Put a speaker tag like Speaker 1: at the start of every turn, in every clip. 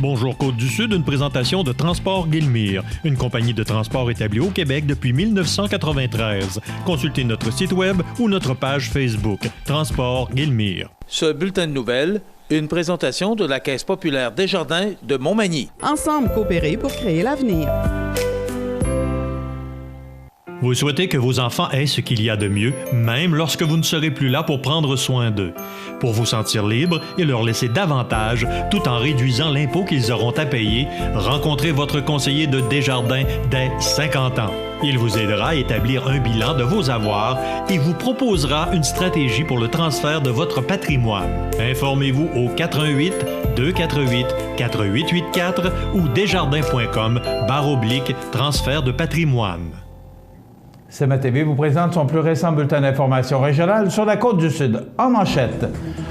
Speaker 1: Bonjour Côte-du-Sud, une présentation de Transport Guillemire, une compagnie de transport établie au Québec depuis 1993. Consultez notre site web ou notre page Facebook, Transport Guillemire.
Speaker 2: Ce bulletin de nouvelles, une présentation de la Caisse populaire Desjardins de Montmagny.
Speaker 3: Ensemble coopérer pour créer l'avenir.
Speaker 1: Vous souhaitez que vos enfants aient ce qu'il y a de mieux, même lorsque vous ne serez plus là pour prendre soin d'eux. Pour vous sentir libre et leur laisser davantage, tout en réduisant l'impôt qu'ils auront à payer, rencontrez votre conseiller de Desjardins dès 50 ans. Il vous aidera à établir un bilan de vos avoirs et vous proposera une stratégie pour le transfert de votre patrimoine. Informez-vous au 418-248-4884 ou desjardins.com/transfert de patrimoine.
Speaker 4: CMA-TV vous présente son plus récent bulletin d'information régionale sur la Côte-du-Sud. En manchette,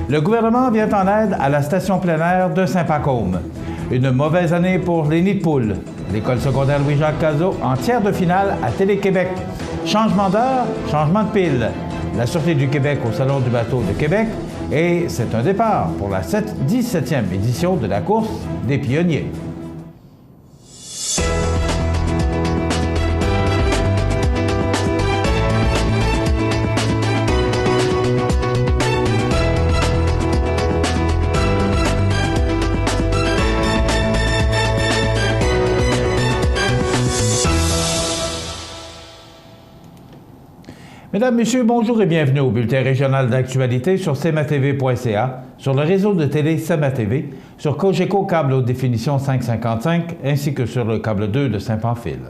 Speaker 4: le gouvernement vient en aide à la station plein air de Saint-Pacôme. Une mauvaise année pour les nids de poules. L'école secondaire Louis-Jacques Cazot en tiers de finale à Télé-Québec. Changement d'heure, changement de pile. La Sûreté du Québec au Salon du bateau de Québec. Et c'est un départ pour la 17e édition de la course des pionniers. Mesdames, Messieurs, bonjour et bienvenue au bulletin régional d'actualité sur cmatv.ca, sur le réseau de télé CMA-TV, sur Cogeco câble haute définition 555, ainsi que sur le câble 2 de Saint-Pamphile.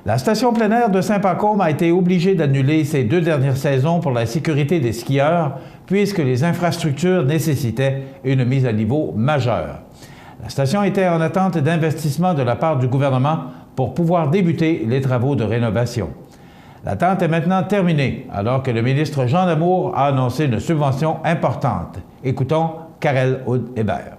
Speaker 4: La station plein air de Saint-Pacôme a été obligée d'annuler ses 2 dernières saisons pour la sécurité des skieurs, puisque les infrastructures nécessitaient une mise à niveau majeure. La station était en attente d'investissement de la part du gouvernement pour pouvoir débuter les travaux de rénovation. L'attente est maintenant terminée, alors que le ministre Jean Damour a annoncé une subvention importante. Écoutons Karel Hébert.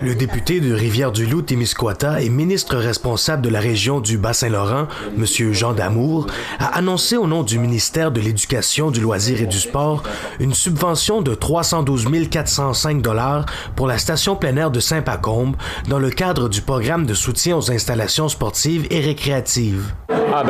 Speaker 5: Le député de Rivière-du-Loup-Témiscouata et ministre responsable de la région du Bas-Saint-Laurent, M. Jean Damour, a annoncé au nom du ministère de l'Éducation, du Loisir et du Sport une subvention de 312 405 $ pour la station plein air de Saint-Pacôme dans le cadre du programme de soutien aux installations sportives et récréatives.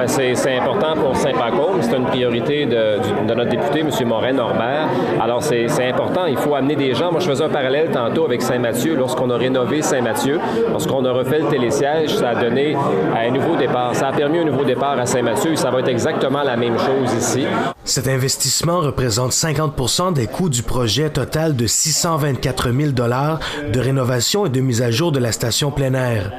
Speaker 6: C'est important pour Saint-Pacôme. C'est une priorité de notre député, M. Morin-Norbert. Alors, c'est important. Il faut amener des gens. Moi, je faisais un parallèle tantôt avec Saint-Mathieu. Lorsqu'on a rénové Saint-Mathieu, lorsqu'on a refait le télésiège, ça a donné un nouveau départ. Ça a permis un nouveau départ à Saint-Mathieu et ça va être exactement la même chose ici.
Speaker 5: Cet investissement représente 50% des coûts du projet total de 624 000 $ de rénovation et de mise à jour de la station plein air.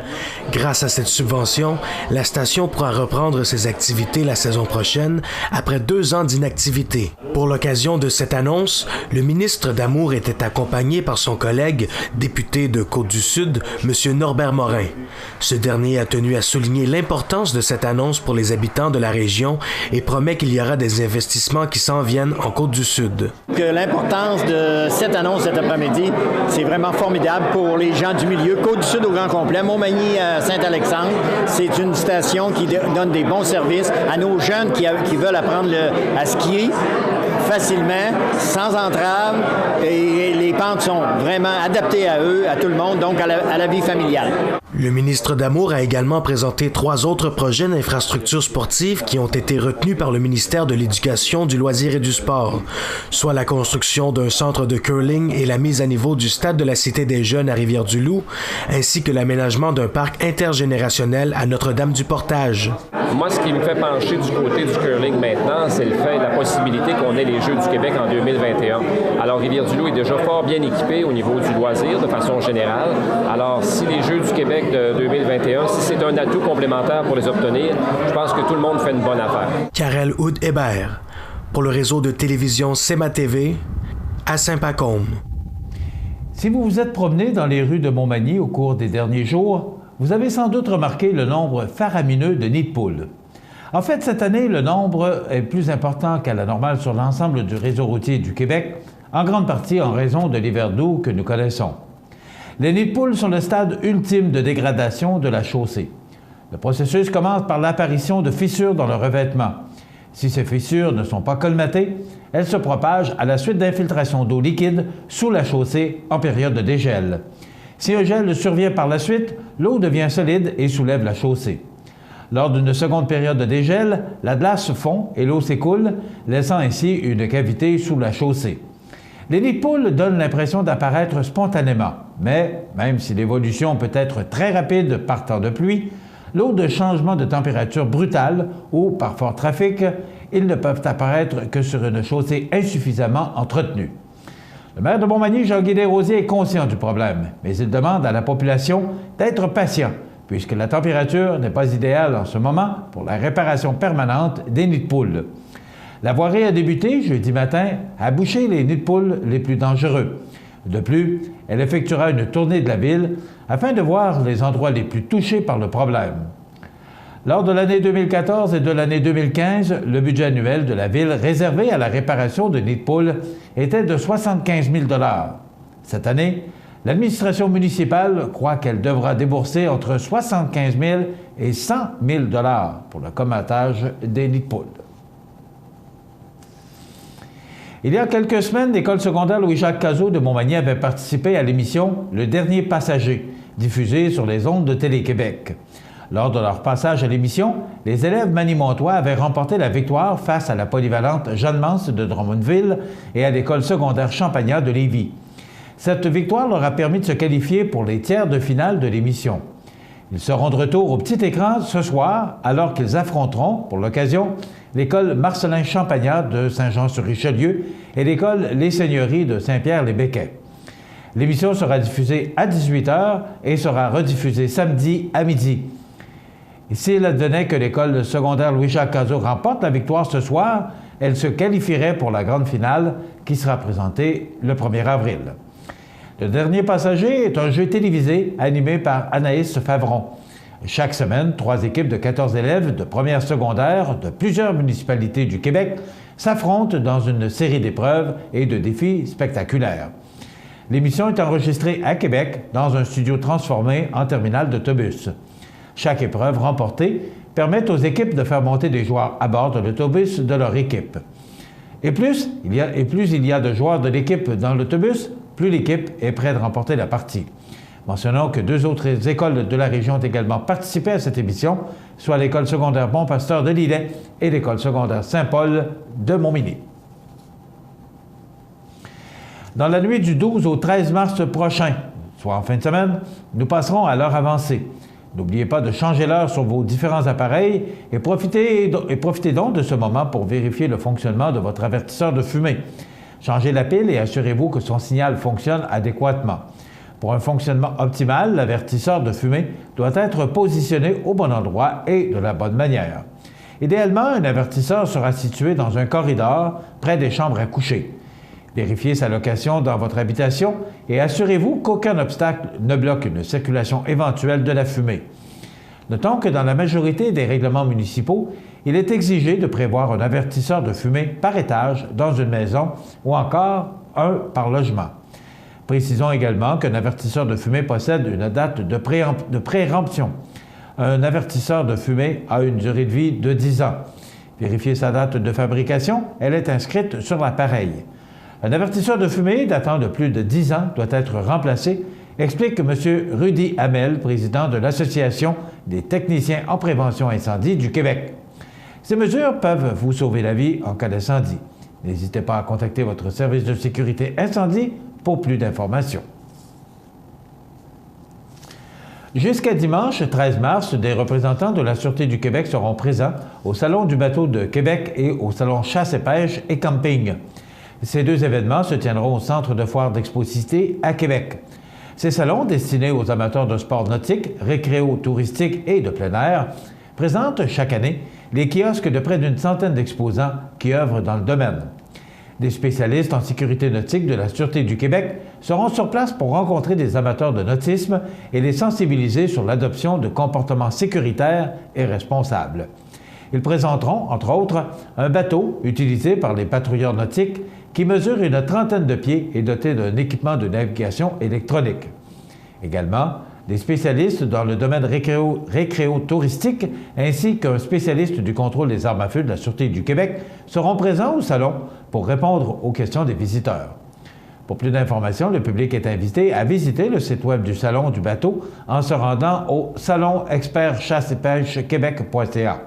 Speaker 5: Grâce à cette subvention, la station pourra reprendre ses activités la saison prochaine après 2 ans d'inactivité. Pour l'occasion de cette annonce, le ministre Damour était accompagné par son collègue, député de Côte-du-Sud, M. Norbert Morin. Ce dernier a tenu à souligner l'importance de cette annonce pour les habitants de la région et promet qu'il y aura des investissements qui s'en viennent en Côte-du-Sud.
Speaker 7: L'importance de cette annonce cet après-midi, c'est vraiment formidable pour les gens du milieu. Côte-du-Sud au grand complet, Montmagny à Saint-Alexandre, c'est une station qui donne des bons services à nos jeunes qui veulent apprendre à skier facilement, sans entrave, et les pentes sont vraiment adaptées à eux, à tout le monde, donc à la vie familiale.
Speaker 5: Le ministre Damour a également présenté 3 autres projets d'infrastructures sportives qui ont été retenus par le ministère de l'Éducation, du Loisir et du Sport, soit la construction d'un centre de curling et la mise à niveau du stade de la Cité des Jeunes à Rivière-du-Loup, ainsi que l'aménagement d'un parc intergénérationnel à Notre-Dame-du-Portage.
Speaker 6: Moi, ce qui me fait pencher du côté du curling maintenant, c'est le fait, la possibilité qu'on ait les Jeux du Québec en 2021. Alors, Rivière-du-Loup est déjà fort bien équipé au niveau du loisir de façon générale. Alors, si les Jeux du Québec de 2021, si c'est un atout complémentaire pour les obtenir, je pense que tout le monde fait une bonne affaire.
Speaker 5: Karel Hébert, pour le réseau de télévision CMA-TV, à Saint-Pacôme.
Speaker 4: Si vous vous êtes promené dans les rues de Montmagny au cours des derniers jours, vous avez sans doute remarqué le nombre faramineux de nids de poules. En fait, cette année, le nombre est plus important qu'à la normale sur l'ensemble du réseau routier du Québec, en grande partie en raison de l'hiver doux que nous connaissons. Les nids de poules sont le stade ultime de dégradation de la chaussée. Le processus commence par l'apparition de fissures dans le revêtement. Si ces fissures ne sont pas colmatées, elles se propagent à la suite d'infiltration d'eau liquide sous la chaussée en période de dégel. Si un gel survient par la suite, l'eau devient solide et soulève la chaussée. Lors d'une seconde période de dégel, la glace fond et l'eau s'écoule, laissant ainsi une cavité sous la chaussée. Les nids de poules donnent l'impression d'apparaître spontanément, mais même si l'évolution peut être très rapide par temps de pluie, lors de changements de température brutale ou par fort trafic, ils ne peuvent apparaître que sur une chaussée insuffisamment entretenue. Le maire de Montmagny, Jean-Guy Desrosiers, est conscient du problème, mais il demande à la population d'être patient, puisque la température n'est pas idéale en ce moment pour la réparation permanente des nids de poules. La voirie a débuté jeudi matin à boucher les nids de poules les plus dangereux. De plus, elle effectuera une tournée de la ville afin de voir les endroits les plus touchés par le problème. Lors de l'année 2014 et de l'année 2015, le budget annuel de la ville réservé à la réparation de nids de poules était de 75 000 $. Cette année, l'administration municipale croit qu'elle devra débourser entre 75 000 et 100 000 $ pour le commatage des nids de poules. Il y a quelques semaines, l'école secondaire Louis-Jacques Cazot de Montmagny avait participé à l'émission « Le dernier passager », diffusée sur les ondes de Télé-Québec. Lors de leur passage à l'émission, les élèves manimontois avaient remporté la victoire face à la polyvalente Jeanne-Mance de Drummondville et à l'école secondaire Champagnat de Lévis. Cette victoire leur a permis de se qualifier pour les tiers de finale de l'émission. Ils seront de retour au petit écran ce soir alors qu'ils affronteront, pour l'occasion, l'école Marcelin Champagnat de Saint-Jean-sur-Richelieu et l'école Les Seigneuries de Saint-Pierre-les-Béquets. L'émission sera diffusée à 18 h et sera rediffusée samedi à midi. Et s'il advenait que l'école secondaire Louis-Jacques Cazot remporte la victoire ce soir, elle se qualifierait pour la grande finale qui sera présentée le 1er avril. Le dernier passager est un jeu télévisé animé par Anaïs Favron. Chaque semaine, 3 équipes de 14 élèves de première secondaire de plusieurs municipalités du Québec s'affrontent dans une série d'épreuves et de défis spectaculaires. L'émission est enregistrée à Québec dans un studio transformé en terminal d'autobus. Chaque épreuve remportée permet aux équipes de faire monter des joueurs à bord de l'autobus de leur équipe. Et plus il y a de joueurs de l'équipe dans l'autobus, plus l'équipe est prête de remporter la partie. Mentionnons que 2 autres écoles de la région ont également participé à cette émission, soit l'école secondaire Bon-Pasteur de Lillet et l'école secondaire Saint-Paul de Montmagny. Dans la nuit du 12 au 13 mars prochain, soit en fin de semaine, nous passerons à l'heure avancée. N'oubliez pas de changer l'heure sur vos différents appareils et profitez donc de ce moment pour vérifier le fonctionnement de votre avertisseur de fumée. Changez la pile et assurez-vous que son signal fonctionne adéquatement. Pour un fonctionnement optimal, l'avertisseur de fumée doit être positionné au bon endroit et de la bonne manière. Idéalement, un avertisseur sera situé dans un corridor près des chambres à coucher. Vérifiez sa location dans votre habitation et assurez-vous qu'aucun obstacle ne bloque une circulation éventuelle de la fumée. Notons que dans la majorité des règlements municipaux, il est exigé de prévoir un avertisseur de fumée par étage dans une maison ou encore un par logement. Précisons également qu'un avertisseur de fumée possède une date de préemption. Un avertisseur de fumée a une durée de vie de 10 ans. Vérifiez sa date de fabrication, elle est inscrite sur l'appareil. Un avertisseur de fumée datant de plus de 10 ans doit être remplacé, explique M. Rudy Hamel, président de l'Association des techniciens en prévention incendie du Québec. Ces mesures peuvent vous sauver la vie en cas d'incendie. N'hésitez pas à contacter votre service de sécurité incendie pour plus d'informations. Jusqu'à dimanche 13 mars, des représentants de la Sûreté du Québec seront présents au Salon du bateau de Québec et au Salon chasse et pêche et camping. Ces 2 événements se tiendront au Centre de foire d'Expo-Cité à Québec. Ces salons, destinés aux amateurs de sports nautiques, récréo-touristiques et de plein air, présentent chaque année les kiosques de près d'une centaine d'exposants qui œuvrent dans le domaine. Des spécialistes en sécurité nautique de la Sûreté du Québec seront sur place pour rencontrer des amateurs de nautisme et les sensibiliser sur l'adoption de comportements sécuritaires et responsables. Ils présenteront, entre autres, un bateau utilisé par les patrouilleurs nautiques qui mesure une trentaine de pieds et doté d'un équipement de navigation électronique. Également, des spécialistes dans le domaine récréo-touristique ainsi qu'un spécialiste du contrôle des armes à feu de la Sûreté du Québec seront présents au salon pour répondre aux questions des visiteurs. Pour plus d'informations, le public est invité à visiter le site web du Salon du bateau en se rendant au salon expert chasse et pêche québec.ca.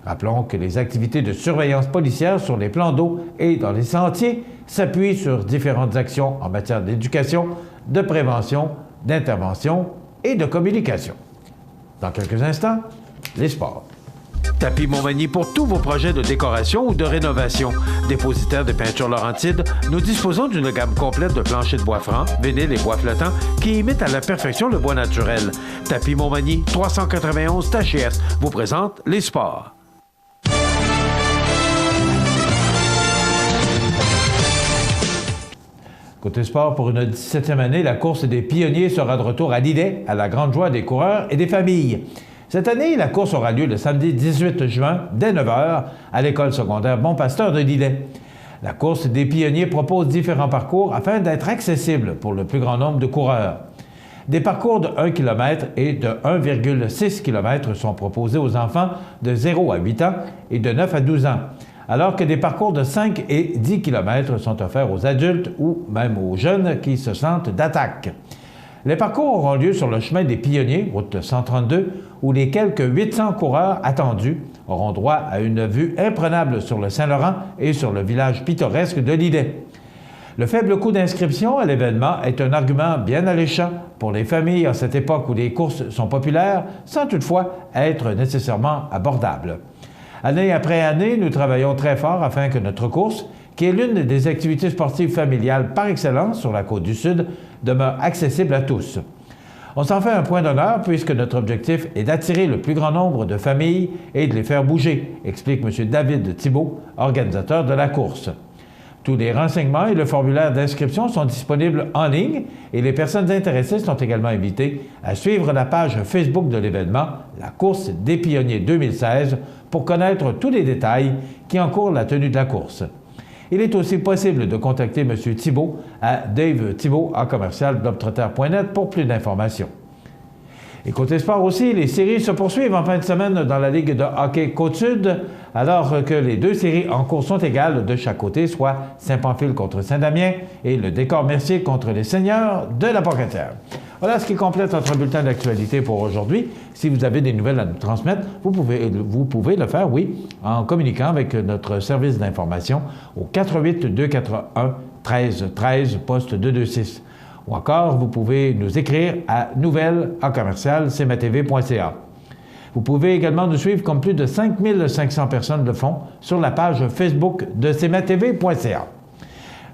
Speaker 4: Rappelons que les activités de surveillance policière sur les plans d'eau et dans les sentiers s'appuient sur différentes actions en matière d'éducation, de prévention, d'intervention et de communication. Dans quelques instants, les sports.
Speaker 2: Tapis Montmagny pour tous vos projets de décoration ou de rénovation. Dépositaire de peinture Laurentide, nous disposons d'une gamme complète de planchers de bois franc, vinyle et bois flottant qui imitent à la perfection le bois naturel. Tapis Montmagny, 391 THS, vous présente les sports.
Speaker 4: Côté sport, pour une 17e année, la course des pionniers sera de retour à Lillet, à la grande joie des coureurs et des familles. Cette année, la course aura lieu le samedi 18 juin, dès 9h, à l'école secondaire Bon Pasteur de Lillet. La course des pionniers propose différents parcours afin d'être accessible pour le plus grand nombre de coureurs. Des parcours de 1 km et de 1,6 km sont proposés aux enfants de 0 à 8 ans et de 9 à 12 ans, alors que des parcours de 5 et 10 km sont offerts aux adultes ou même aux jeunes qui se sentent d'attaque. Les parcours auront lieu sur le chemin des Pionniers, route 132, où les quelques 800 coureurs attendus auront droit à une vue imprenable sur le Saint-Laurent et sur le village pittoresque de Lillet. Le faible coût d'inscription à l'événement est un argument bien alléchant pour les familles en cette époque où les courses sont populaires, sans toutefois être nécessairement abordables. Année après année, nous travaillons très fort afin que notre course, qui est l'une des activités sportives familiales par excellence sur la Côte-du-Sud, demeure accessible à tous. On s'en fait un point d'honneur puisque notre objectif est d'attirer le plus grand nombre de familles et de les faire bouger, explique M. David Thibault, organisateur de la course. Tous les renseignements et le formulaire d'inscription sont disponibles en ligne et les personnes intéressées sont également invitées à suivre la page Facebook de l'événement, la course des pionniers 2016, pour connaître tous les détails qui encourent la tenue de la course. Il est aussi possible de contacter M. Thibault à Dave Thibault en commercial globetrotter.net pour plus d'informations. Et côté sport aussi, les séries se poursuivent en fin de semaine dans la Ligue de hockey Côte-Sud, alors que les deux séries en cours sont égales de chaque côté, soit Saint-Pamphile contre Saint-Damien et le Décor-Mercier contre les Seigneurs de la Pocatière. Voilà ce qui complète notre bulletin d'actualité pour aujourd'hui. Si vous avez des nouvelles à nous transmettre, vous pouvez le faire, oui, en communiquant avec notre service d'information au 88 241 13 13 poste 226. Ou encore, vous pouvez nous écrire à nouvelles@cmatv.ca. Vous pouvez également nous suivre comme plus de 5500 personnes le font sur la page Facebook de cmatv.ca.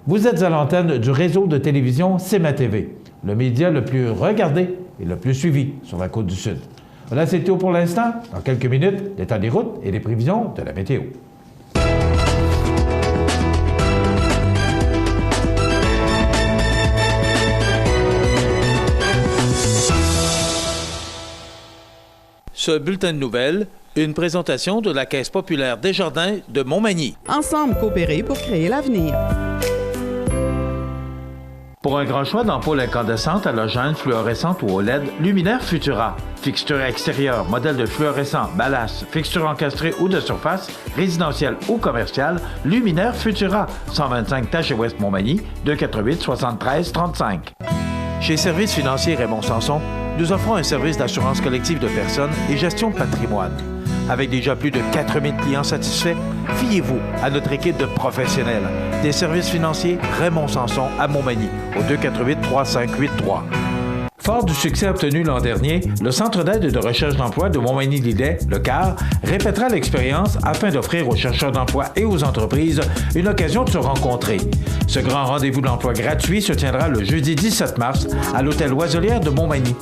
Speaker 4: Vous êtes à l'antenne du réseau de télévision CMA-TV, le média le plus regardé et le plus suivi sur la Côte-du-Sud. Voilà, c'est tout pour l'instant. Dans quelques minutes, l'état des routes et les prévisions de la météo.
Speaker 2: Ce bulletin de nouvelles, une présentation de la Caisse populaire Desjardins de Montmagny.
Speaker 3: Ensemble coopérer pour créer l'avenir.
Speaker 2: Pour un grand choix d'ampoules incandescentes, halogènes, fluorescentes ou OLED, Luminaire Futura. Fixture extérieure, modèle de fluorescent, ballast, fixture encastrée ou de surface, résidentielle ou commerciale, Luminaire Futura. 125 Taché Ouest Montmagny, 248 73 35. Chez Services financiers Raymond Sanson, nous offrons un service d'assurance collective de personnes et gestion de patrimoine. Avec déjà plus de 4000 clients satisfaits, fiez-vous à notre équipe de professionnels. Des services financiers Raymond Sanson à Montmagny, au 248-3583. Fort du succès obtenu l'an dernier, le Centre d'aide et de recherche d'emploi de Montmagny-Lillet, le CAR, répétera l'expérience afin d'offrir aux chercheurs d'emploi et aux entreprises une occasion de se rencontrer. Ce grand rendez-vous d'emploi gratuit se tiendra le jeudi 17 mars à l'hôtel Loiselière de Montmagny.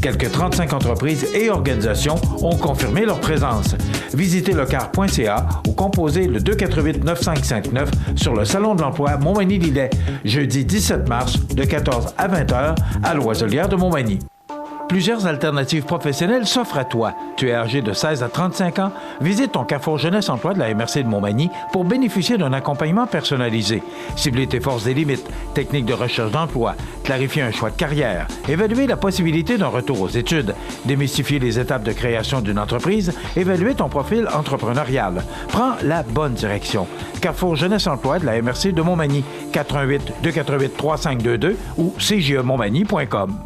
Speaker 2: Quelques 35 entreprises et organisations ont confirmé leur présence. Visitez lecar.ca ou composez le 248-9559 sur le Salon de l'emploi Montmagny-Lillet, jeudi 17 mars de 14 à 20h à Loiselière de Montmagny. Plusieurs alternatives professionnelles s'offrent à toi. Tu es âgé de 16 à 35 ans? Visite ton Carrefour Jeunesse Emploi de la MRC de Montmagny pour bénéficier d'un accompagnement personnalisé. Cibler tes forces et limites, techniques de recherche d'emploi, clarifier un choix de carrière, évaluer la possibilité d'un retour aux études, démystifier les étapes de création d'une entreprise, évaluer ton profil entrepreneurial. Prends la bonne direction. Carrefour Jeunesse Emploi de la MRC de Montmagny, 418-248-3522 ou cjemontmagny.com.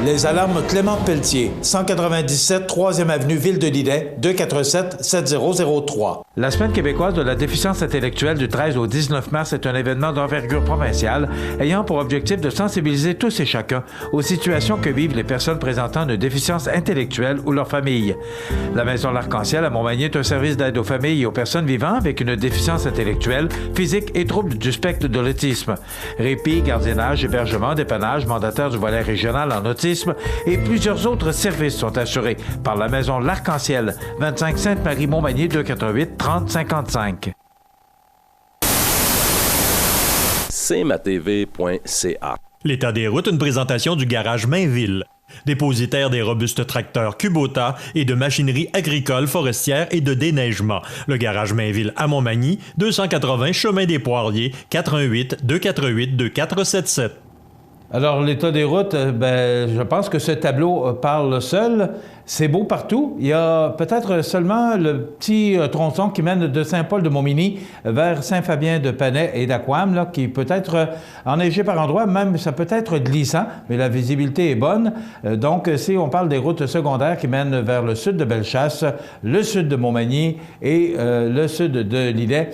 Speaker 8: Les alarmes Clément Pelletier, 197 3e avenue Ville-de-Lillet, 247-7003.
Speaker 2: La Semaine québécoise de la déficience intellectuelle du 13 au 19 mars est un événement d'envergure provinciale ayant pour objectif de sensibiliser tous et chacun aux situations que vivent les personnes présentant une déficience intellectuelle ou leurs familles. La Maison L'Arc-en-Ciel à Montmagny est un service d'aide aux familles et aux personnes vivant avec une déficience intellectuelle, physique et troubles du spectre de l'autisme. Répit, gardiennage, hébergement, dépannage, mandataire du volet régional en autisme et plusieurs autres services sont assurés par la Maison L'Arc-en-Ciel, 25 Sainte-Marie-Montmagny, 248-3055.
Speaker 9: cmatv.ca.
Speaker 1: L'état des routes, une présentation du garage Mainville. Dépositaire des robustes tracteurs Kubota et de machinerie agricole, forestière et de déneigement. Le garage Mainville à Montmagny, 280 chemin des Poiriers, 418-248-2477.
Speaker 4: Alors, l'état des routes, je pense que ce tableau parle seul. C'est beau partout. Il y a peut-être seulement le petit tronçon qui mène de Saint-Paul-de-Montmagny vers Saint-Fabien-de-Panay et d'Aquam, là, qui peut être enneigé par endroits, même ça peut être glissant, mais la visibilité est bonne. Donc, si on parle des routes secondaires qui mènent vers le sud de Bellechasse, le sud de Montmagny et le sud de Lillet,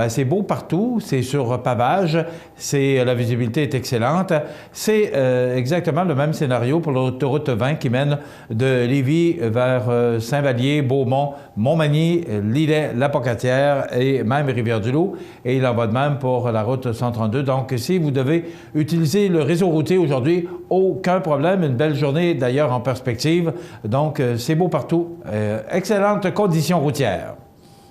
Speaker 4: c'est beau partout, c'est sur pavage, la visibilité est excellente. C'est exactement le même scénario pour l'autoroute 20 qui mène de Lévis vers Saint-Vallier, Beaumont, Montmagny, Lillet, La Pocatière et même Rivière-du-Loup. Et il en va de même pour la route 132. Donc, si vous devez utiliser le réseau routier aujourd'hui, aucun problème. Une belle journée d'ailleurs en perspective. Donc, c'est beau partout. Excellentes conditions routières.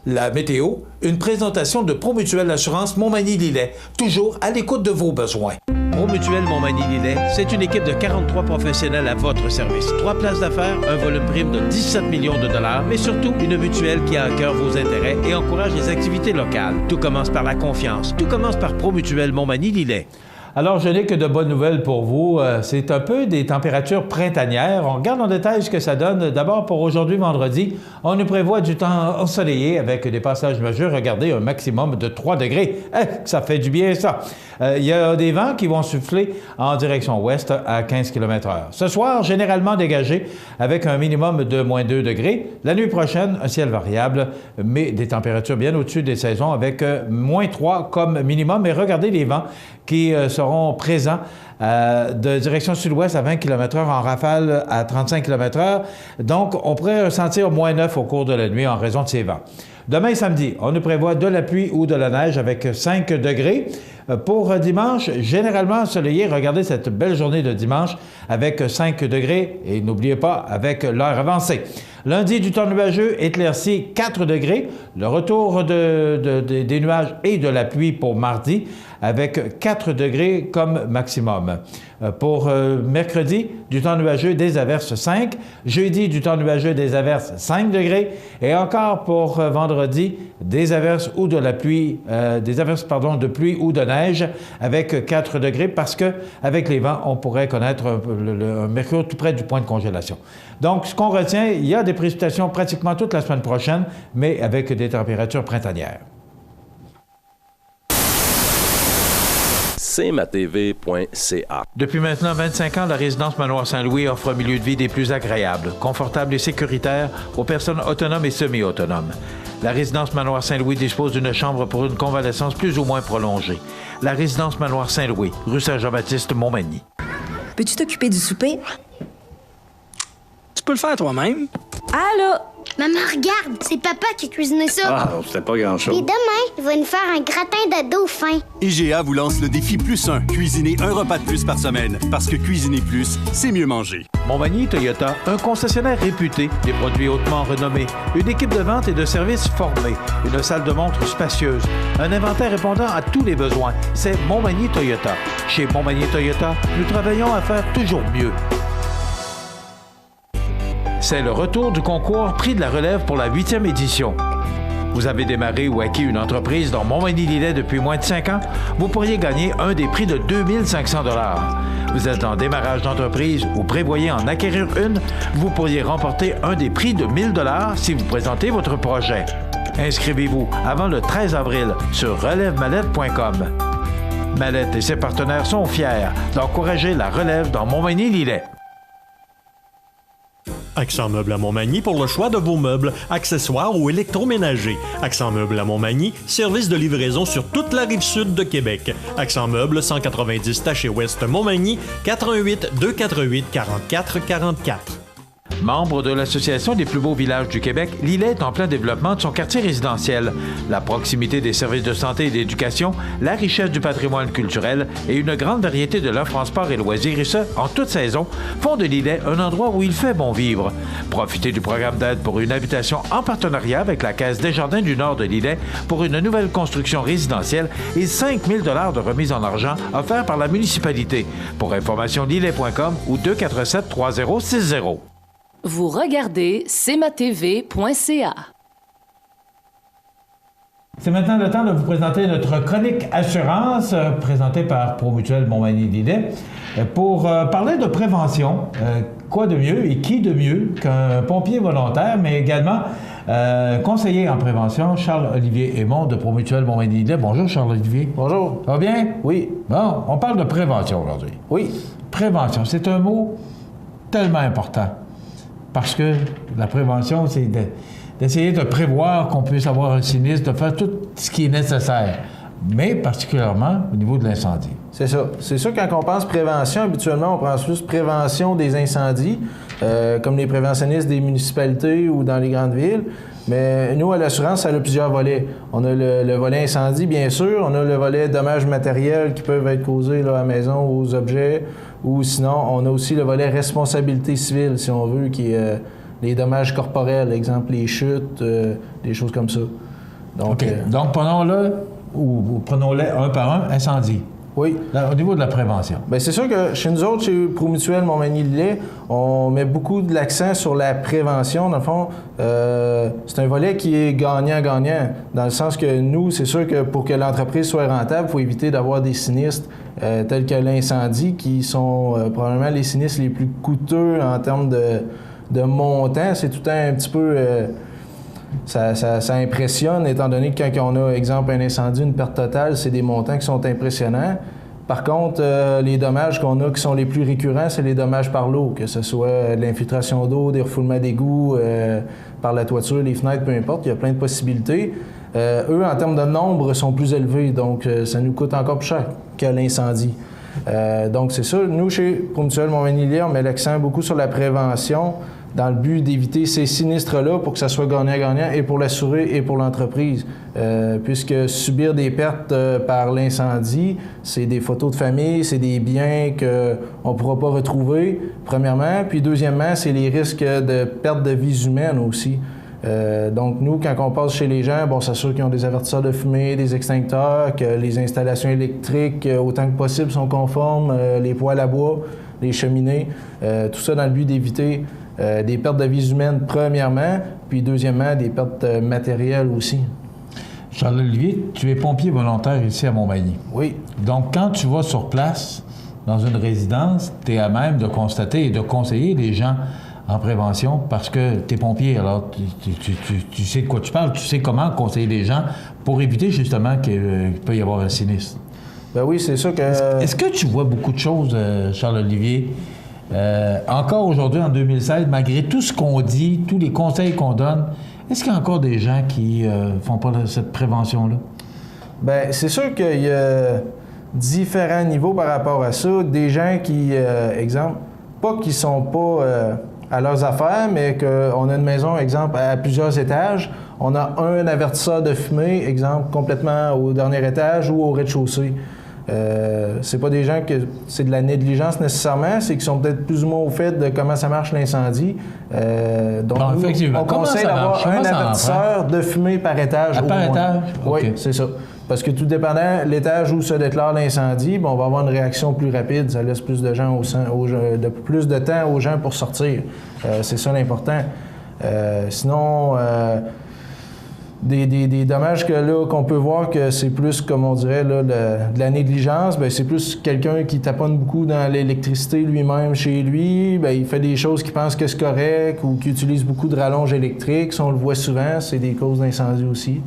Speaker 8: La météo, une présentation de Promutuelle Assurance Montmagny-Lillet, toujours à l'écoute de vos besoins.
Speaker 10: Promutuelle Montmagny-Lillet, c'est une équipe de 43 professionnels à votre service. 3 places d'affaires, un volume prime de 17 millions de dollars, mais surtout une mutuelle qui a à cœur vos intérêts et encourage les activités locales. Tout commence par la confiance. Tout commence par Promutuelle Montmagny-Lillet.
Speaker 4: Alors, je n'ai que de bonnes nouvelles pour vous. C'est un peu des températures printanières. On regarde en détail ce que ça donne. D'abord, pour aujourd'hui, vendredi, on nous prévoit du temps ensoleillé avec des passages nuageux. Regardez, un maximum de 3 degrés. Ça fait du bien, ça. Il y a des vents qui vont souffler en direction ouest à 15 km/h. Ce soir, généralement dégagé avec un minimum de moins 2 degrés. La nuit prochaine, un ciel variable, mais des températures bien au-dessus des saisons avec moins 3 comme minimum. Et regardez les vents qui seront présents de direction sud-ouest à 20 km/h en rafale à 35 km/h. Donc, on pourrait ressentir moins 9 au cours de la nuit en raison de ces vents. Demain, samedi, on nous prévoit de la pluie ou de la neige avec 5 degrés. Pour dimanche, généralement ensoleillé. Regardez cette belle journée de dimanche avec 5 degrés. Et n'oubliez pas, avec l'heure avancée. Lundi, du temps nuageux, éclairci, 4 degrés. Le retour des nuages et de la pluie pour mardi avec 4 degrés comme maximum. Pour mercredi, du temps nuageux, des averses 5. Jeudi, du temps nuageux, des averses 5 degrés. Et encore pour vendredi, des averses ou de la pluie, de pluie ou de neige avec 4 degrés parce que avec les vents, on pourrait connaître un mercure tout près du point de congélation. Donc, ce qu'on retient, il y a des précipitations pratiquement toute la semaine prochaine, mais avec des températures printanières.
Speaker 9: cmatv.ca.
Speaker 2: Depuis maintenant 25 ans, la résidence Manoir Saint-Louis offre un milieu de vie des plus agréables, confortable et sécuritaire aux personnes autonomes et semi-autonomes. La résidence Manoir Saint-Louis dispose d'une chambre pour une convalescence plus ou moins prolongée. La résidence Manoir Saint-Louis, rue Saint-Jean-Baptiste, Montmagny.
Speaker 11: Peux-tu t'occuper du souper?
Speaker 12: Tu peux le faire toi-même.
Speaker 11: Allô? Maman, regarde, c'est papa qui a cuisiné ça.
Speaker 12: Ah, c'était pas grand-chose.
Speaker 11: Et demain, il va nous faire un gratin de dauphin.
Speaker 13: IGA vous lance le défi +1. Cuisiner un repas de plus par semaine. Parce que cuisiner plus, c'est mieux manger.
Speaker 8: Montmagny Toyota, un concessionnaire réputé, des produits hautement renommés, une équipe de vente et de services formée, une salle de montre spacieuse, un inventaire répondant à tous les besoins. C'est Montmagny Toyota. Chez Montmagny Toyota, nous travaillons à faire toujours mieux. C'est le retour du concours Prix de la relève pour la 8e édition. Vous avez démarré ou acquis une entreprise dans Montmagny-Lillet depuis moins de 5 ans? Vous pourriez gagner un des prix de 2500 $. Vous êtes en démarrage d'entreprise ou prévoyez en acquérir une? Vous pourriez remporter un des prix de 1000 $ si vous présentez votre projet. Inscrivez-vous avant le 13 avril sur relèvemallette.com. Mallette et ses partenaires sont fiers d'encourager la relève dans Montmagny-Lillet.
Speaker 1: Accent Meubles à Montmagny pour le choix de vos meubles, accessoires ou électroménagers. Accent Meubles à Montmagny, service de livraison sur toute la rive sud de Québec. Accent Meubles, 190 Taché-Ouest Montmagny, 88 248 44 44.
Speaker 8: Membre de l'Association des plus beaux villages du Québec, Lillet est en plein développement de son quartier résidentiel. La proximité des services de santé et d'éducation, la richesse du patrimoine culturel et une grande variété de l'offre en sport et loisirs, et ce, en toute saison, font de Lillet un endroit où il fait bon vivre. Profitez du programme d'aide pour une habitation en partenariat avec la Caisse Desjardins du Nord de Lillet pour une nouvelle construction résidentielle et 5 000 $ de remise en argent offerts par la municipalité. Pour information, lillet.com ou 247-3060.
Speaker 14: Vous regardez cmatv.ca.
Speaker 4: C'est maintenant le temps de vous présenter notre chronique assurance présentée par Promutuelle Montmagny-Lillet pour parler de prévention. Quoi de mieux et qui de mieux qu'un pompier volontaire, mais également conseiller en prévention, Charles-Olivier Aymon de Promutuelle Montmagny-Lillet. Bonjour Charles-Olivier.
Speaker 15: Bonjour.
Speaker 4: Ça va bien?
Speaker 15: Oui.
Speaker 4: Bon, on parle de prévention aujourd'hui.
Speaker 15: Oui.
Speaker 4: Prévention, c'est un mot tellement important. Parce que la prévention, c'est d'essayer de prévoir qu'on puisse avoir un sinistre, de faire tout ce qui est nécessaire, mais particulièrement au niveau de l'incendie.
Speaker 15: C'est ça. C'est sûr, quand on pense prévention, habituellement, on pense juste prévention des incendies, comme les préventionnistes des municipalités ou dans les grandes villes. Mais nous, à l'assurance, ça a plusieurs volets. On a le volet incendie, bien sûr. On a le volet dommages matériels qui peuvent être causés là, à la maison, aux objets. Ou sinon, on a aussi le volet responsabilité civile, si on veut, qui est les dommages corporels, exemple les chutes, des choses comme ça. Donc,
Speaker 4: OK. Donc, prenons-les un par un, incendie.
Speaker 15: Oui.
Speaker 4: Là, au niveau de la prévention.
Speaker 15: Bien, c'est sûr que chez nous autres, chez Promutuelle Montmagny-Lillet, on met beaucoup de l'accent sur la prévention. Dans le fond, c'est un volet qui est gagnant-gagnant, dans le sens que nous, c'est sûr que pour que l'entreprise soit rentable, il faut éviter d'avoir des sinistres tels que l'incendie, qui sont probablement les sinistres les plus coûteux en termes de montant. C'est tout le temps un petit peu... Ça impressionne, étant donné que quand on a, exemple, un incendie, une perte totale, c'est des montants qui sont impressionnants. Par contre, les dommages qu'on a qui sont les plus récurrents, c'est les dommages par l'eau, que ce soit l'infiltration d'eau, des refoulements d'égouts, par la toiture, les fenêtres, peu importe, il y a plein de possibilités. Eux, en termes de nombre, sont plus élevés, donc ça nous coûte encore plus cher que l'incendie. Donc c'est ça, nous, chez Promutuelle Montmagny-Lillet, on met l'accent beaucoup sur la prévention, dans le but d'éviter ces sinistres-là pour que ça soit gagnant-gagnant et pour l'assuré et pour l'entreprise. Puisque subir des pertes par l'incendie, c'est des photos de famille, c'est des biens qu'on ne pourra pas retrouver, premièrement. Puis deuxièmement, c'est les risques de perte de vies humaines aussi. Donc nous, quand on passe chez les gens, bon, c'est sûr qu'ils ont des avertisseurs de fumée, des extincteurs, que les installations électriques, autant que possible, sont conformes, les poêles à bois, les cheminées, tout ça dans le but d'éviter des pertes de vies humaines, premièrement, puis deuxièmement, des pertes matérielles aussi.
Speaker 4: Charles-Olivier, tu es pompier volontaire ici à Montmagny.
Speaker 15: Oui.
Speaker 4: Donc, quand tu vas sur place, dans une résidence, tu es à même de constater et de conseiller les gens en prévention parce que tu es pompier, alors tu sais de quoi tu parles, tu sais comment conseiller les gens pour éviter justement qu'il peut y avoir un sinistre.
Speaker 15: Ben oui, c'est sûr que...
Speaker 4: Est-ce que tu vois beaucoup de choses, Charles-Olivier, encore aujourd'hui, en 2016, malgré tout ce qu'on dit, tous les conseils qu'on donne, est-ce qu'il y a encore des gens qui font pas cette prévention-là? Bien,
Speaker 15: c'est sûr qu'il y a différents niveaux par rapport à ça. Des gens qui, exemple, pas qui sont pas à leurs affaires, mais qu'on a une maison, exemple, à plusieurs étages, on a un avertisseur de fumée, exemple, complètement au dernier étage ou au rez-de-chaussée. C'est pas des gens que c'est de la négligence nécessairement, c'est qu'ils sont peut-être plus ou moins au fait de comment ça marche l'incendie. Donc, nous, on conseille d'avoir un avertisseur de fumée par étage.
Speaker 4: Par étage?
Speaker 15: Oui, c'est ça. Parce que tout dépendant, l'étage où se déclare l'incendie, on va avoir une réaction plus rapide, ça laisse plus de gens plus de temps aux gens pour sortir. C'est ça l'important. Sinon, des dommages qu'on peut voir que c'est plus, comme on dirait, là, de la négligence, bien, c'est plus quelqu'un qui taponne beaucoup dans l'électricité lui-même chez lui, bien, il fait des choses qu'il pense que c'est correct ou qui utilise beaucoup de rallonges électriques. Ça, on le voit souvent, c'est des causes d'incendie aussi.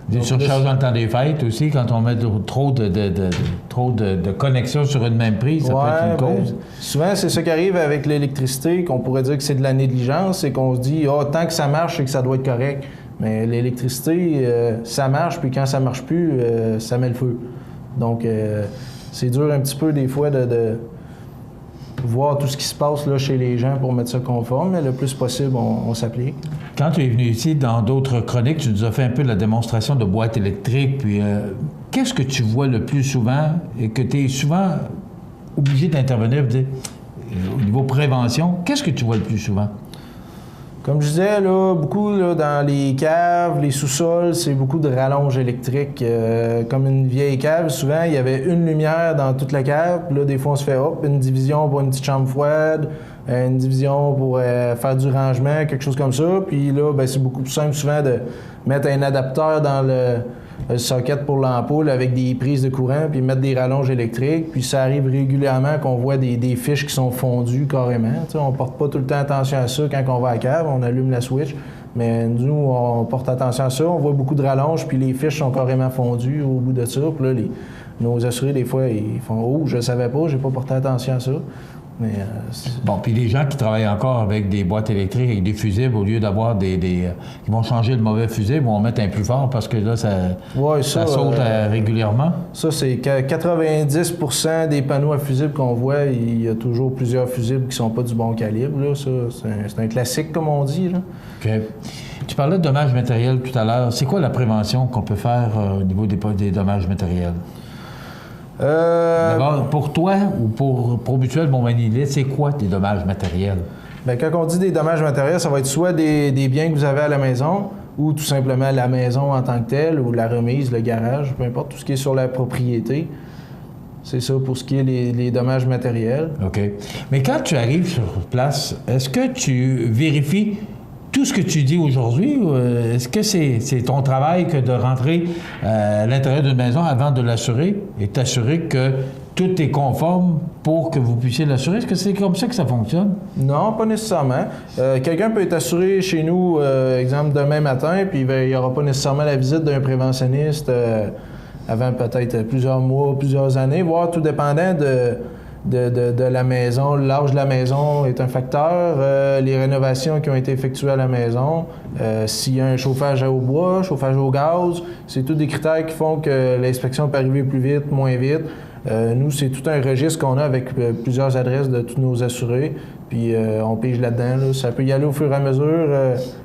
Speaker 4: Des surcharges dans le temps des fêtes aussi, quand on met trop de connexions sur une même prise, ça peut être une cause.
Speaker 15: Souvent, c'est ça qui arrive avec l'électricité, qu'on pourrait dire que c'est de la négligence, c'est qu'on se dit « tant que ça marche, c'est que ça doit être correct ». Mais l'électricité, ça marche, puis quand ça marche plus, ça met le feu. Donc, c'est dur un petit peu des fois de voir tout ce qui se passe là, chez les gens pour mettre ça conforme, mais le plus possible, on s'applique.
Speaker 4: Quand tu es venu ici, dans d'autres chroniques, tu nous as fait un peu la démonstration de boîtes électriques, puis qu'est-ce que tu vois le plus souvent et que tu es souvent obligé d'intervenir, au niveau prévention, qu'est-ce que tu vois le plus souvent?
Speaker 15: Comme je disais, là, beaucoup là, dans les caves, les sous-sols, c'est beaucoup de rallonges électriques. Comme une vieille cave, souvent, il y avait une lumière dans toute la cave. Puis là, des fois, on se fait une division pour une petite chambre froide, une division pour faire du rangement, quelque chose comme ça. Puis là, ben, c'est beaucoup plus simple souvent de mettre un adapteur dans le socket pour l'ampoule avec des prises de courant, puis mettre des rallonges électriques. Puis ça arrive régulièrement qu'on voit des fiches qui sont fondues carrément. T'sais, on porte pas tout le temps attention à ça quand on va à la cave, on allume la switch. Mais nous, on porte attention à ça. On voit beaucoup de rallonges, puis les fiches sont carrément fondues au bout de ça. Puis là, nos assurés, des fois, ils font « Oh, je savais pas, j'ai pas porté attention à ça ». Mais,
Speaker 4: bon, puis les gens qui travaillent encore avec des boîtes électriques, avec des fusibles, au lieu d'avoir qui vont changer le mauvais fusible, vont mettre un plus fort parce que là, ça saute régulièrement.
Speaker 15: Ça, c'est 90% des panneaux à fusibles qu'on voit, il y a toujours plusieurs fusibles qui sont pas du bon calibre. Là. Ça, c'est un classique, comme on dit. Là.
Speaker 4: OK. Tu parlais de dommages matériels tout à l'heure. C'est quoi la prévention qu'on peut faire au niveau des dommages matériels? D'abord, pour toi ou pour Mutuelle Montmagny-Lillet, c'est quoi tes dommages matériels?
Speaker 15: Bien, quand on dit des dommages matériels, ça va être soit des biens que vous avez à la maison ou tout simplement la maison en tant que telle ou la remise, le garage, peu importe, tout ce qui est sur la propriété. C'est ça pour ce qui est les dommages matériels.
Speaker 4: OK. Mais quand tu arrives sur place, est-ce que tu vérifies tout ce que tu dis aujourd'hui, est-ce que c'est ton travail que de rentrer à l'intérieur d'une maison avant de l'assurer et t'assurer que tout est conforme pour que vous puissiez l'assurer? Est-ce que c'est comme ça que ça fonctionne?
Speaker 15: Non, pas nécessairement. Quelqu'un peut être assuré chez nous, exemple, demain matin, puis il n'y aura pas nécessairement la visite d'un préventionniste avant peut-être plusieurs mois, plusieurs années, voire tout dépendant de la maison. L'âge de la maison est un facteur. Les rénovations qui ont été effectuées à la maison, s'il y a un chauffage au bois, chauffage au gaz, c'est tous des critères qui font que l'inspection peut arriver plus vite, moins vite. Nous, c'est tout un registre qu'on a avec plusieurs adresses de tous nos assurés. Puis on pige là-dedans. Là. Ça peut y aller au fur et à mesure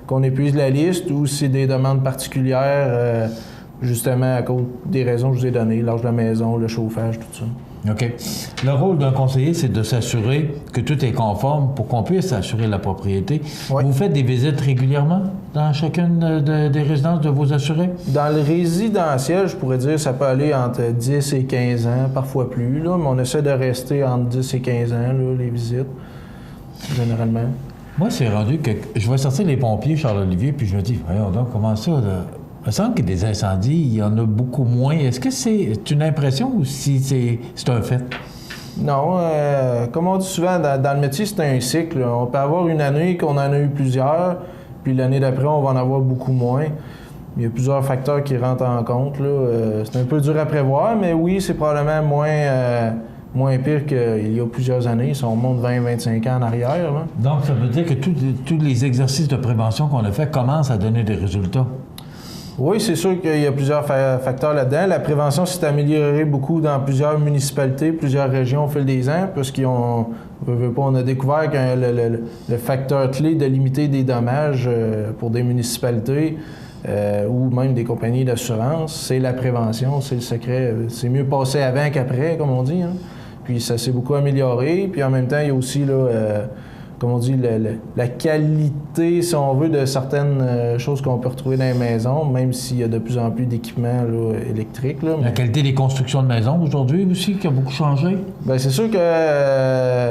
Speaker 15: qu'on épuise la liste ou si c'est des demandes particulières, justement à cause des raisons que je vous ai données, l'âge de la maison, le chauffage, tout ça.
Speaker 4: OK. Le rôle d'un conseiller, c'est de s'assurer que tout est conforme pour qu'on puisse assurer la propriété. Oui. Vous faites des visites régulièrement dans chacune des résidences de vos assurés? Dans le résidentiel, je pourrais dire, ça peut aller entre 10 et 15 ans, parfois plus, là, mais on essaie de rester entre 10 et 15 ans, là, les visites, généralement. Moi, c'est rendu que je vais sortir les pompiers, Charles-Olivier, puis je me dis, voyons donc, comment ça, là? Il me semble que des incendies, il y en a beaucoup moins. Est-ce que c'est une impression ou si c'est un fait? Non. Comme on dit souvent, dans le métier, c'est un cycle. On peut avoir une année qu'on en a eu plusieurs, puis l'année d'après, on va en avoir beaucoup moins. Il y a plusieurs facteurs qui rentrent en compte. C'est un peu dur à prévoir, mais oui, c'est probablement moins pire qu'il y a plusieurs années, si on monte 20-25 ans en arrière. Là. Donc, ça veut dire que tous les exercices de prévention qu'on a fait commencent à donner des résultats?
Speaker 15: Oui, c'est sûr qu'il y a plusieurs facteurs là-dedans. La prévention s'est améliorée beaucoup dans plusieurs municipalités, plusieurs régions au fil des ans, parce qu'on a découvert que le facteur clé de limiter des dommages pour des municipalités ou même des compagnies d'assurance, c'est la prévention, c'est le secret. C'est mieux passer avant qu'après, comme on dit. Hein. Puis ça s'est beaucoup amélioré. Puis en même temps, il y a aussi, là, comme on dit, la qualité, si on veut, de certaines choses qu'on peut retrouver dans les maisons, même s'il y a de plus en plus d'équipements là, électriques. Là, mais...
Speaker 4: La qualité des constructions de maisons aujourd'hui aussi, qui a beaucoup changé? Bien,
Speaker 15: c'est sûr que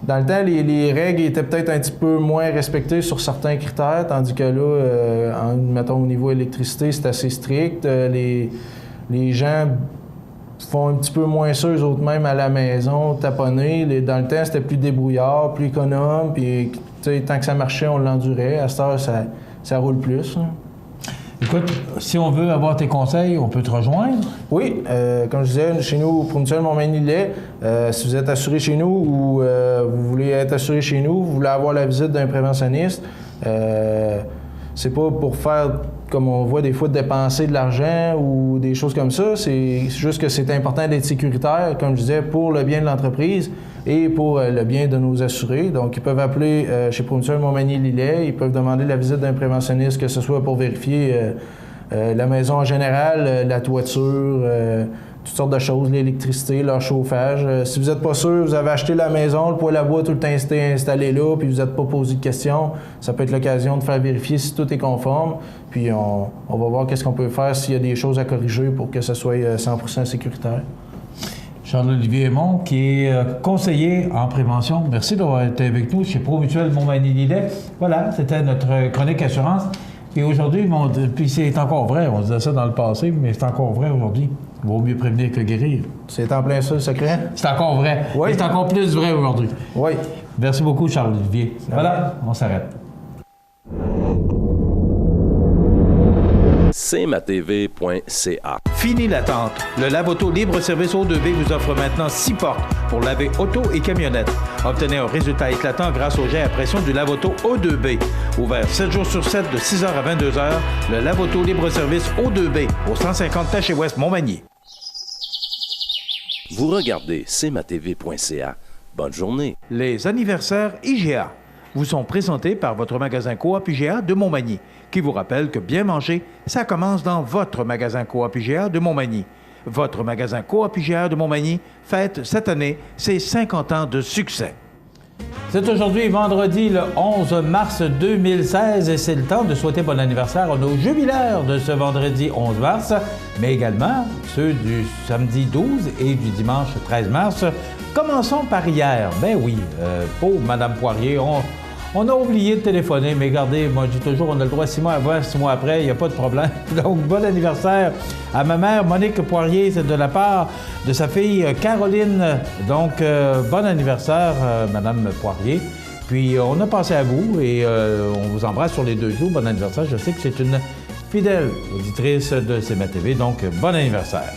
Speaker 15: dans le temps, les règles étaient peut-être un petit peu moins respectées sur certains critères, tandis que là, mettons au niveau électricité, c'est assez strict. Les gens font un petit peu moins ça eux autres même à la maison, taponner. Dans le temps, c'était plus débrouillard, plus économe, puis tant que ça marchait, on l'endurait. À cette heure, ça roule plus. Là.
Speaker 4: Écoute, si on veut avoir tes conseils, on peut te rejoindre?
Speaker 15: Oui, comme je disais, chez nous, pour Mutuelle Montmagny-Lillet, si vous êtes assuré chez nous ou vous voulez être assuré chez nous, vous voulez avoir la visite d'un préventionniste, c'est pas pour faire, comme on voit des fois, dépenser de l'argent ou des choses comme ça. C'est juste que c'est important d'être sécuritaire, comme je disais, pour le bien de l'entreprise et pour le bien de nos assurés. Donc, ils peuvent appeler chez Promutuelle Montmagny-Lillet, ils peuvent demander la visite d'un préventionniste, que ce soit pour vérifier la maison en général, la toiture, toutes sortes de choses, l'électricité, leur chauffage. Si vous n'êtes pas sûr, vous avez acheté la maison, le poêle à bois tout le temps installé là, puis vous n'êtes pas posé de questions, ça peut être l'occasion de faire vérifier si tout est conforme. Puis on va voir qu'est-ce qu'on peut faire s'il y a des choses à corriger pour que ça soit 100% sécuritaire.
Speaker 4: Charles-Olivier Aymon, qui est conseiller en prévention. Merci d'avoir été avec nous chez Promutuelle Montmagny-Lillet. Voilà, c'était notre chronique assurance. Et aujourd'hui, puis c'est encore vrai, on disait ça dans le passé, mais c'est encore vrai aujourd'hui. Il vaut mieux prévenir que guérir.
Speaker 15: C'est en plein ça, le secret?
Speaker 4: C'est encore vrai.
Speaker 15: Oui.
Speaker 4: C'est encore plus vrai aujourd'hui.
Speaker 15: Oui.
Speaker 4: Merci beaucoup, Charles-Olivier. Voilà, on s'arrête.
Speaker 9: cmatv.ca.
Speaker 8: Fini l'attente. Le Lave-Auto Libre-Service O2B vous offre maintenant 6 portes pour laver auto et camionnette. Obtenez un résultat éclatant grâce au jet à pression du Lave-Auto O2B. Ouvert 7 jours sur 7 de 6h à 22h, le Lave-Auto Libre-Service O2B au 150 Taché-Ouest Montmagny.
Speaker 9: Vous regardez cmatv.ca. Bonne journée.
Speaker 8: Les anniversaires IGA vous sont présentés par votre magasin Coop IGA de Montmagny, qui vous rappelle que bien manger, ça commence dans votre magasin Coop IGA de Montmagny. Votre magasin Coop IGA de Montmagny fête cette année ses 50 ans de succès.
Speaker 4: C'est aujourd'hui vendredi le 11 mars 2016 et c'est le temps de souhaiter bon anniversaire à nos jubilaires de ce vendredi 11 mars, mais également ceux du samedi 12 et du dimanche 13 mars. Commençons par hier. Ben oui, pauvre Mme Poirier, on a oublié de téléphoner, mais regardez, moi je dis toujours, on a le droit 6 mois avant, 6 mois après, il n'y a pas de problème. Donc, bon anniversaire à ma mère, Monique Poirier, c'est de la part de sa fille Caroline. Donc, bon anniversaire, Madame Poirier. Puis, on a pensé à vous et on vous embrasse sur les 2 jours. Bon anniversaire, je sais que c'est une fidèle auditrice de CMA-TV, donc bon anniversaire.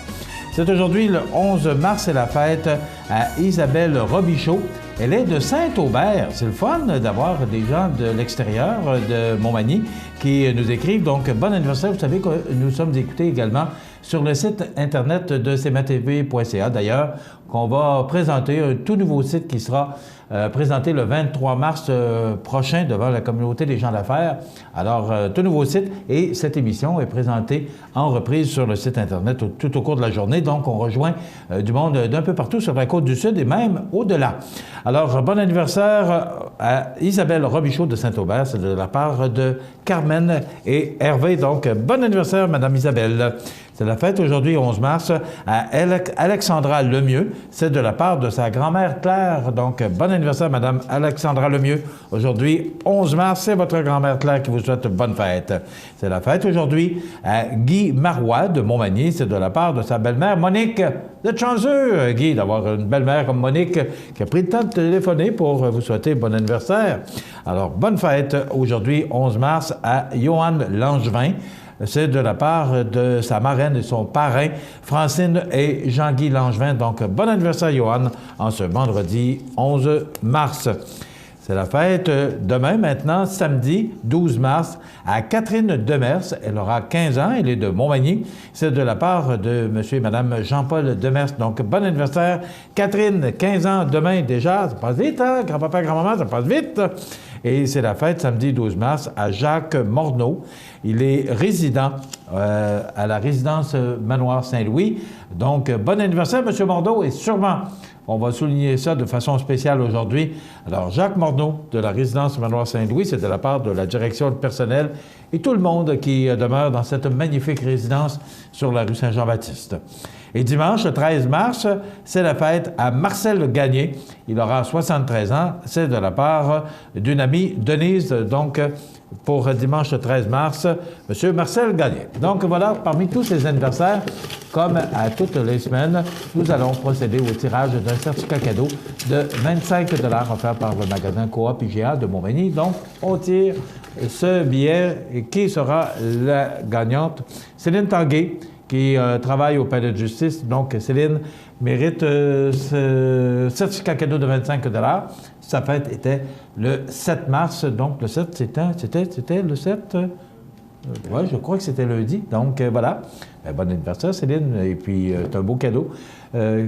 Speaker 4: C'est aujourd'hui le 11 mars, c'est la fête à Isabelle Robichaud. Elle est de Saint-Aubert. C'est le fun d'avoir des gens de l'extérieur de Montmagny qui nous écrivent. Donc, bon anniversaire. Vous savez que nous sommes écoutés également sur le site Internet de cmatv.ca. D'ailleurs, qu'on va présenter un tout nouveau site qui sera présenté le 23 mars prochain devant la communauté des gens d'affaires. Alors, tout nouveau site et cette émission est présentée en reprise sur le site Internet tout au cours de la journée. Donc, on rejoint du monde d'un peu partout sur la Côte-du-Sud et même au-delà. Alors, bon anniversaire à Isabelle Robichaud de Saint-Aubert. C'est de la part de Carmen et Hervé. Donc, bon anniversaire, Madame Isabelle. C'est la fête aujourd'hui, 11 mars, à Alexandra Lemieux. C'est de la part de sa grand-mère Claire. Donc, bon anniversaire, Madame Alexandra Lemieux. Aujourd'hui, 11 mars, c'est votre grand-mère Claire qui vous souhaite bonne fête. C'est la fête aujourd'hui à Guy Marois de Montmagny. C'est de la part de sa belle-mère Monique. Vous êtes chanceux, Guy, d'avoir une belle-mère comme Monique qui a pris le temps de téléphoner pour vous souhaiter bon anniversaire. Alors, bonne fête aujourd'hui, 11 mars, à Johan Langevin. C'est de la part de sa marraine et son parrain, Francine et Jean-Guy Langevin. Donc, bon anniversaire, Johan, en ce vendredi 11 mars. C'est la fête demain, maintenant, samedi 12 mars, à Catherine Demers. Elle aura 15 ans, elle est de Montmagny. C'est de la part de monsieur et madame Jean-Paul Demers. Donc, bon anniversaire, Catherine, 15 ans demain déjà. Ça passe vite, hein? Grand-papa, grand-maman, ça passe vite. Et c'est la fête samedi 12 mars à Jacques Morneau. Il est résident à la résidence Manoir Saint-Louis. Donc, bon anniversaire, M. Morneau, et sûrement, on va souligner ça de façon spéciale aujourd'hui. Alors, Jacques Morneau de la résidence Manoir Saint-Louis, c'est de la part de la direction du personnel et tout le monde qui demeure dans cette magnifique résidence sur la rue Saint-Jean-Baptiste. Et dimanche, le 13 mars, c'est la fête à Marcel Gagné. Il aura 73 ans. C'est de la part d'une amie, Denise, donc pour dimanche 13 mars, M. Marcel Gagné. Donc voilà, parmi tous ces anniversaires, comme à toutes les semaines, nous allons procéder au tirage d'un certificat cadeau de 25 $ offert par le magasin Coop IGA de Montmagny. Donc, on tire ce billet. Et qui sera la gagnante? Céline Tanguay, qui travaille au palais de justice. Donc, Céline mérite ce certificat cadeau de 25 $. Sa fête était le 7 mars. Donc, le 7, c'était le 7? Oui, je crois que c'était lundi. Donc, voilà. Bon anniversaire, Céline. Et puis, c'est un beau cadeau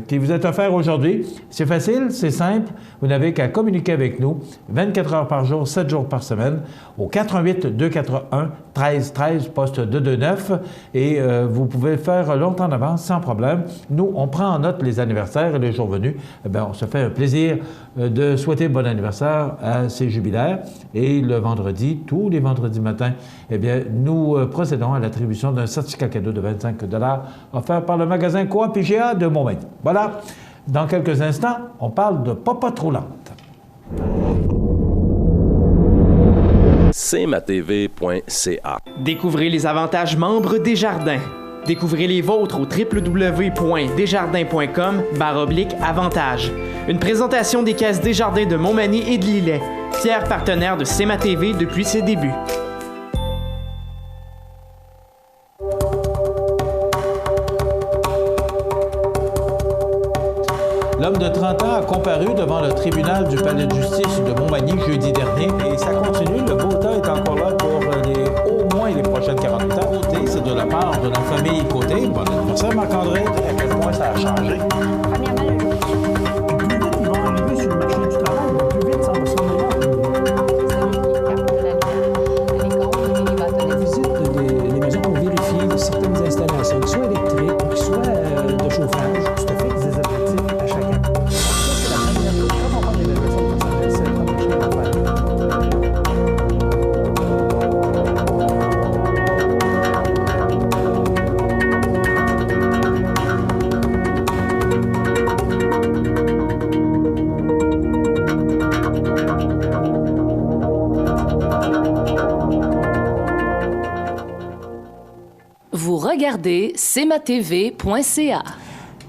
Speaker 4: qui vous est offert aujourd'hui. C'est facile, c'est simple. Vous n'avez qu'à communiquer avec nous 24 heures par jour, 7 jours par semaine au 88 241 13 13, poste 229. Et vous pouvez le faire longtemps en avance, sans problème. Nous, on prend en note les anniversaires et les jours venus. Eh bien, on se fait un plaisir de souhaiter bon anniversaire à ces jubilaires. Et le vendredi, tous les vendredis matins, eh bien, nous procédons à l'attribution d'un certificat cadeau de 25 $ offert par le magasin Coop IGA de Montmagny. Voilà. Dans quelques instants, on parle de popote roulante.
Speaker 9: cmatv.ca.
Speaker 12: Découvrez les avantages membres Desjardins. Découvrez les vôtres au www.desjardins.com/avantages. Une présentation des caisses Desjardins de Montmagny et de Lillet, fiers partenaires de CMA-TV depuis ses débuts.
Speaker 4: L'homme de 30 ans a comparu devant le tribunal du palais de justice de Montmagny jeudi dernier et ça continue. Le beau temps est encore là pour au moins les prochaines 48 heures. Côté, c'est de la part de la famille Côté. Bon anniversaire, Marc-André. À quel point ça a changé?
Speaker 16: Premièrement, le plus vite ils vont arriver sur le marché du travail, le plus vite ça va se faire. Visite des maisons pour vérifier de certaines installations, soit électriques ou soit de chauffage. Tout à fait, des objectifs à chaque année. C'est la première chose. Quand on parle d'évaluation personnelle, c'est la première chose à faire.
Speaker 14: Vous regardez cmatv.ca.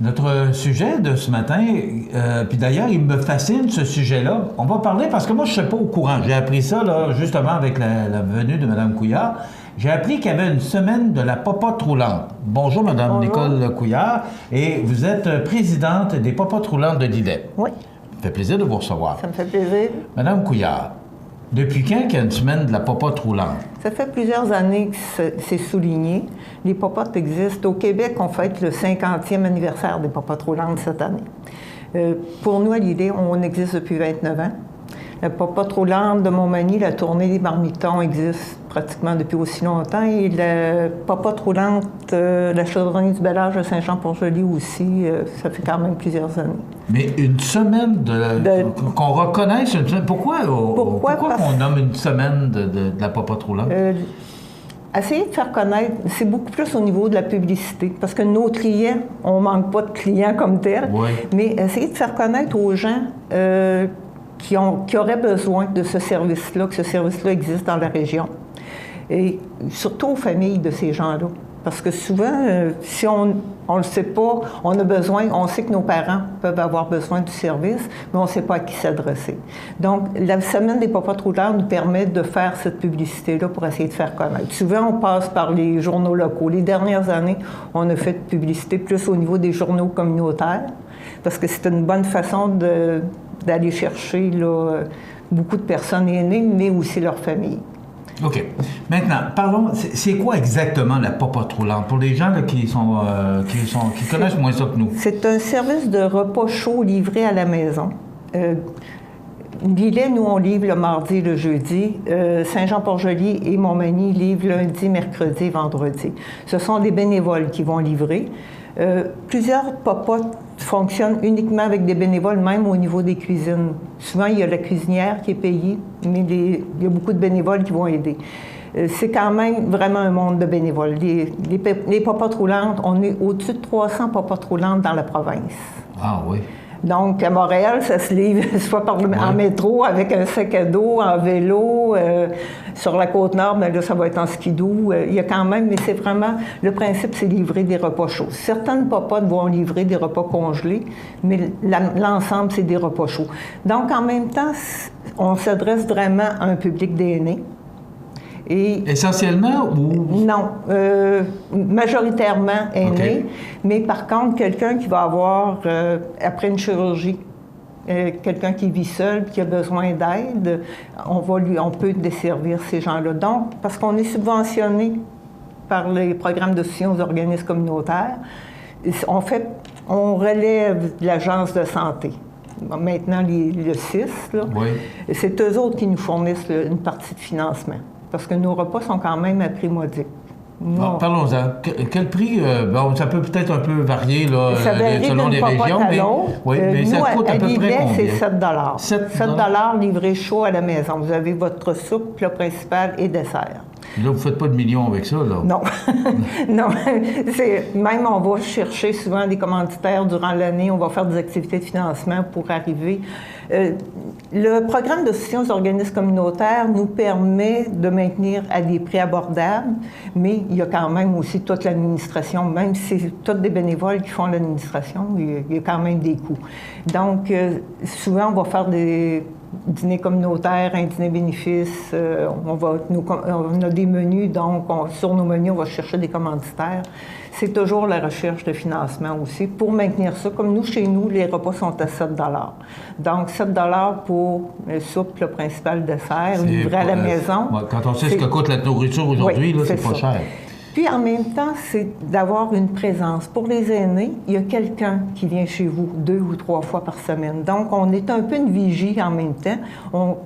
Speaker 4: Notre sujet de ce matin, puis d'ailleurs, il me fascine ce sujet-là. On va parler, parce que moi, je ne suis pas au courant. J'ai appris ça, là, justement, avec la venue de Mme Couillard. J'ai appris qu'il y avait une semaine de la popote roulante. Bonjour, Mme Nicole Couillard. Et vous êtes présidente des popotes roulantes de Lillet.
Speaker 17: Oui.
Speaker 4: Ça me fait plaisir de vous recevoir.
Speaker 17: Ça me fait plaisir.
Speaker 4: Mme Couillard, depuis quand qu'il y a une semaine de la popote roulante?
Speaker 17: Ça fait plusieurs années que c'est souligné. Les popotes existent. Au Québec, on fête le 50e anniversaire des popotes roulantes cette année. Pour nous, à Lillet, on existe depuis 29 ans. La popote roulante de Montmagny, la tournée des marmitons existe pratiquement depuis aussi longtemps. Et la popote roulante, la chaudronnerie du Bel Âge de Saint-Jean-Port-Joli aussi, ça fait quand même plusieurs années.
Speaker 4: Mais une semaine qu'on reconnaisse une semaine. Pourquoi qu'on nomme une semaine de la popote roulante?
Speaker 17: Essayer de faire connaître, c'est beaucoup plus au niveau de la publicité, parce que nos clients, on ne manque pas de clients comme tels, mais essayer de faire connaître aux gens qui auraient besoin de ce service-là, que ce service-là existe dans la région. Et surtout aux familles de ces gens-là. Parce que souvent, si on ne le sait pas, on a besoin, on sait que nos parents peuvent avoir besoin du service, mais on ne sait pas à qui s'adresser. Donc, la semaine des popotes roulantes nous permet de faire cette publicité-là pour essayer de faire connaître. Souvent, on passe par les journaux locaux. Les dernières années, on a fait de publicité plus au niveau des journaux communautaires, parce que c'est une bonne façon d'aller chercher là, beaucoup de personnes aînées, mais aussi leurs familles.
Speaker 4: OK. Maintenant, parlons, c'est quoi exactement la popote roulante pour les gens là, qui connaissent moins ça que nous?
Speaker 17: C'est un service de repas chaud livré à la maison. Lillet, nous, on livre le mardi et le jeudi. Saint-Jean-Port-Joli et Montmagny livrent lundi, mercredi et vendredi. Ce sont des bénévoles qui vont livrer. Plusieurs popotes fonctionnent uniquement avec des bénévoles, même au niveau des cuisines. Souvent, il y a la cuisinière qui est payée, mais il y a beaucoup de bénévoles qui vont aider. C'est quand même vraiment un monde de bénévoles. Les popotes roulantes, on est au-dessus de 300 popotes roulantes dans la province.
Speaker 4: Ah oui.
Speaker 17: Donc, à Montréal, ça se livre soit en métro, avec un sac à dos, en vélo. Sur la Côte-Nord, bien là, ça va être en skidoo. Il y a quand même, mais c'est vraiment... Le principe, c'est livrer des repas chauds. Certaines popotes vont livrer des repas congelés, mais l'ensemble, c'est des repas chauds. Donc, en même temps, on s'adresse vraiment à un public d'aînés. Et
Speaker 4: essentiellement ou...
Speaker 17: Non, majoritairement aînés, mais par contre, quelqu'un qui va avoir, après une chirurgie, quelqu'un qui vit seul, qui a besoin d'aide, on peut desservir ces gens-là. Donc, parce qu'on est subventionné par les programmes de soutien aux organismes communautaires, on relève de l'Agence de santé. Maintenant, le CIS, c'est eux autres qui nous fournissent une partie de financement. Parce que nos repas sont quand même à prix modique.
Speaker 4: Bon, parlons-en. Quel prix? Ça peut peut-être un peu varier là,
Speaker 17: ça varie
Speaker 4: selon les régions, mais ça coûte à peu près combien?
Speaker 17: C'est 7 $. Livré chaud à la maison. Vous avez votre soupe, plat principal et dessert.
Speaker 4: Là, vous ne faites pas de millions avec ça, là?
Speaker 17: Non. Non. Même, on va chercher souvent des commanditaires durant l'année. On va faire des activités de financement pour arriver. Le programme de soutien aux organismes communautaires nous permet de maintenir à des prix abordables, mais il y a quand même aussi toute l'administration. Même si c'est tous des bénévoles qui font l'administration, il y a quand même des coûts. Donc, souvent, on va faire des dîner communautaire, un dîner bénéfice, on a des menus, donc sur nos menus, on va chercher des commanditaires. C'est toujours la recherche de financement aussi pour maintenir ça. Comme nous, chez nous, les repas sont à 7 $. Donc, 7 $ pour le soupe, le principal dessert, livré à la maison.
Speaker 4: Quand on sait ce que coûte la nourriture aujourd'hui, c'est pas cher.
Speaker 17: Puis, en même temps, c'est d'avoir une présence. Pour les aînés, il y a quelqu'un qui vient chez vous 2 ou 3 fois par semaine. Donc, on est un peu une vigie en même temps. On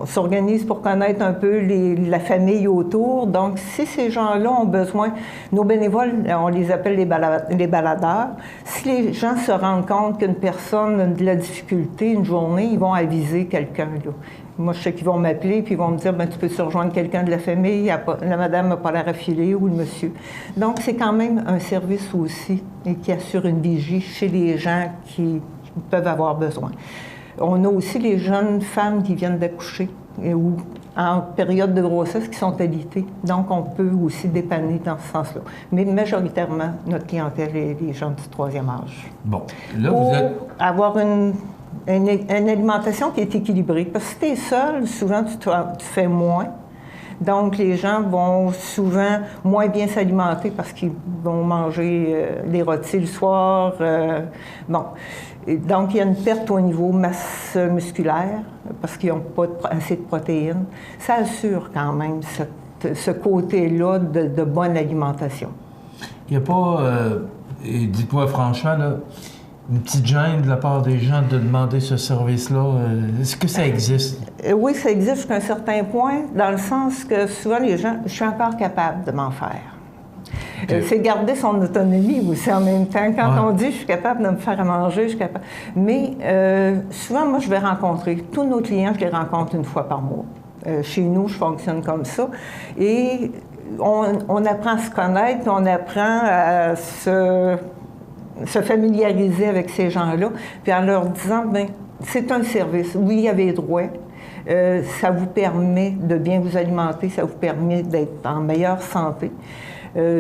Speaker 17: s'organise pour connaître un peu la famille autour. Donc, si ces gens-là ont besoin, nos bénévoles, on les appelle les baladeurs. Si les gens se rendent compte qu'une personne a de la difficulté une journée, ils vont aviser quelqu'un, là. Moi, je sais qu'ils vont m'appeler puis ils vont me dire, tu peux rejoindre quelqu'un de la famille, la madame n'a pas l'air affilée ou le monsieur. Donc, c'est quand même un service aussi et qui assure une vigie chez les gens qui peuvent avoir besoin. On a aussi les jeunes femmes qui viennent d'accoucher ou en période de grossesse qui sont alitées. Donc, on peut aussi dépanner dans ce sens-là. Mais majoritairement, notre clientèle est les gens du 3e âge.
Speaker 4: Bon, là, vous êtes...
Speaker 17: avoir une alimentation qui est équilibrée. Parce que si tu es seul, souvent, tu fais moins. Donc, les gens vont souvent moins bien s'alimenter parce qu'ils vont manger des rôtis le soir. Et donc, il y a une perte au niveau masse musculaire parce qu'ils n'ont pas assez de protéines. Ça assure quand même ce côté-là de bonne alimentation.
Speaker 4: Il n'y a pas, dites-moi franchement, là, une petite gêne de la part des gens de demander ce service-là. Est-ce que ça existe?
Speaker 17: Oui, ça existe jusqu'à un certain point, dans le sens que souvent les gens, je suis encore capable de m'en faire. Okay. C'est garder son autonomie aussi en même temps. Quand on dit je suis capable de me faire à manger, je suis capable. Mais souvent, moi, je vais rencontrer tous nos clients, je les rencontre une fois par mois. Chez nous, je fonctionne comme ça. Et on apprend à se connaître, on apprend à se familiariser avec ces gens-là, puis en leur disant, bien, c'est un service. Oui, il y avait droit. Ça vous permet de bien vous alimenter, ça vous permet d'être en meilleure santé.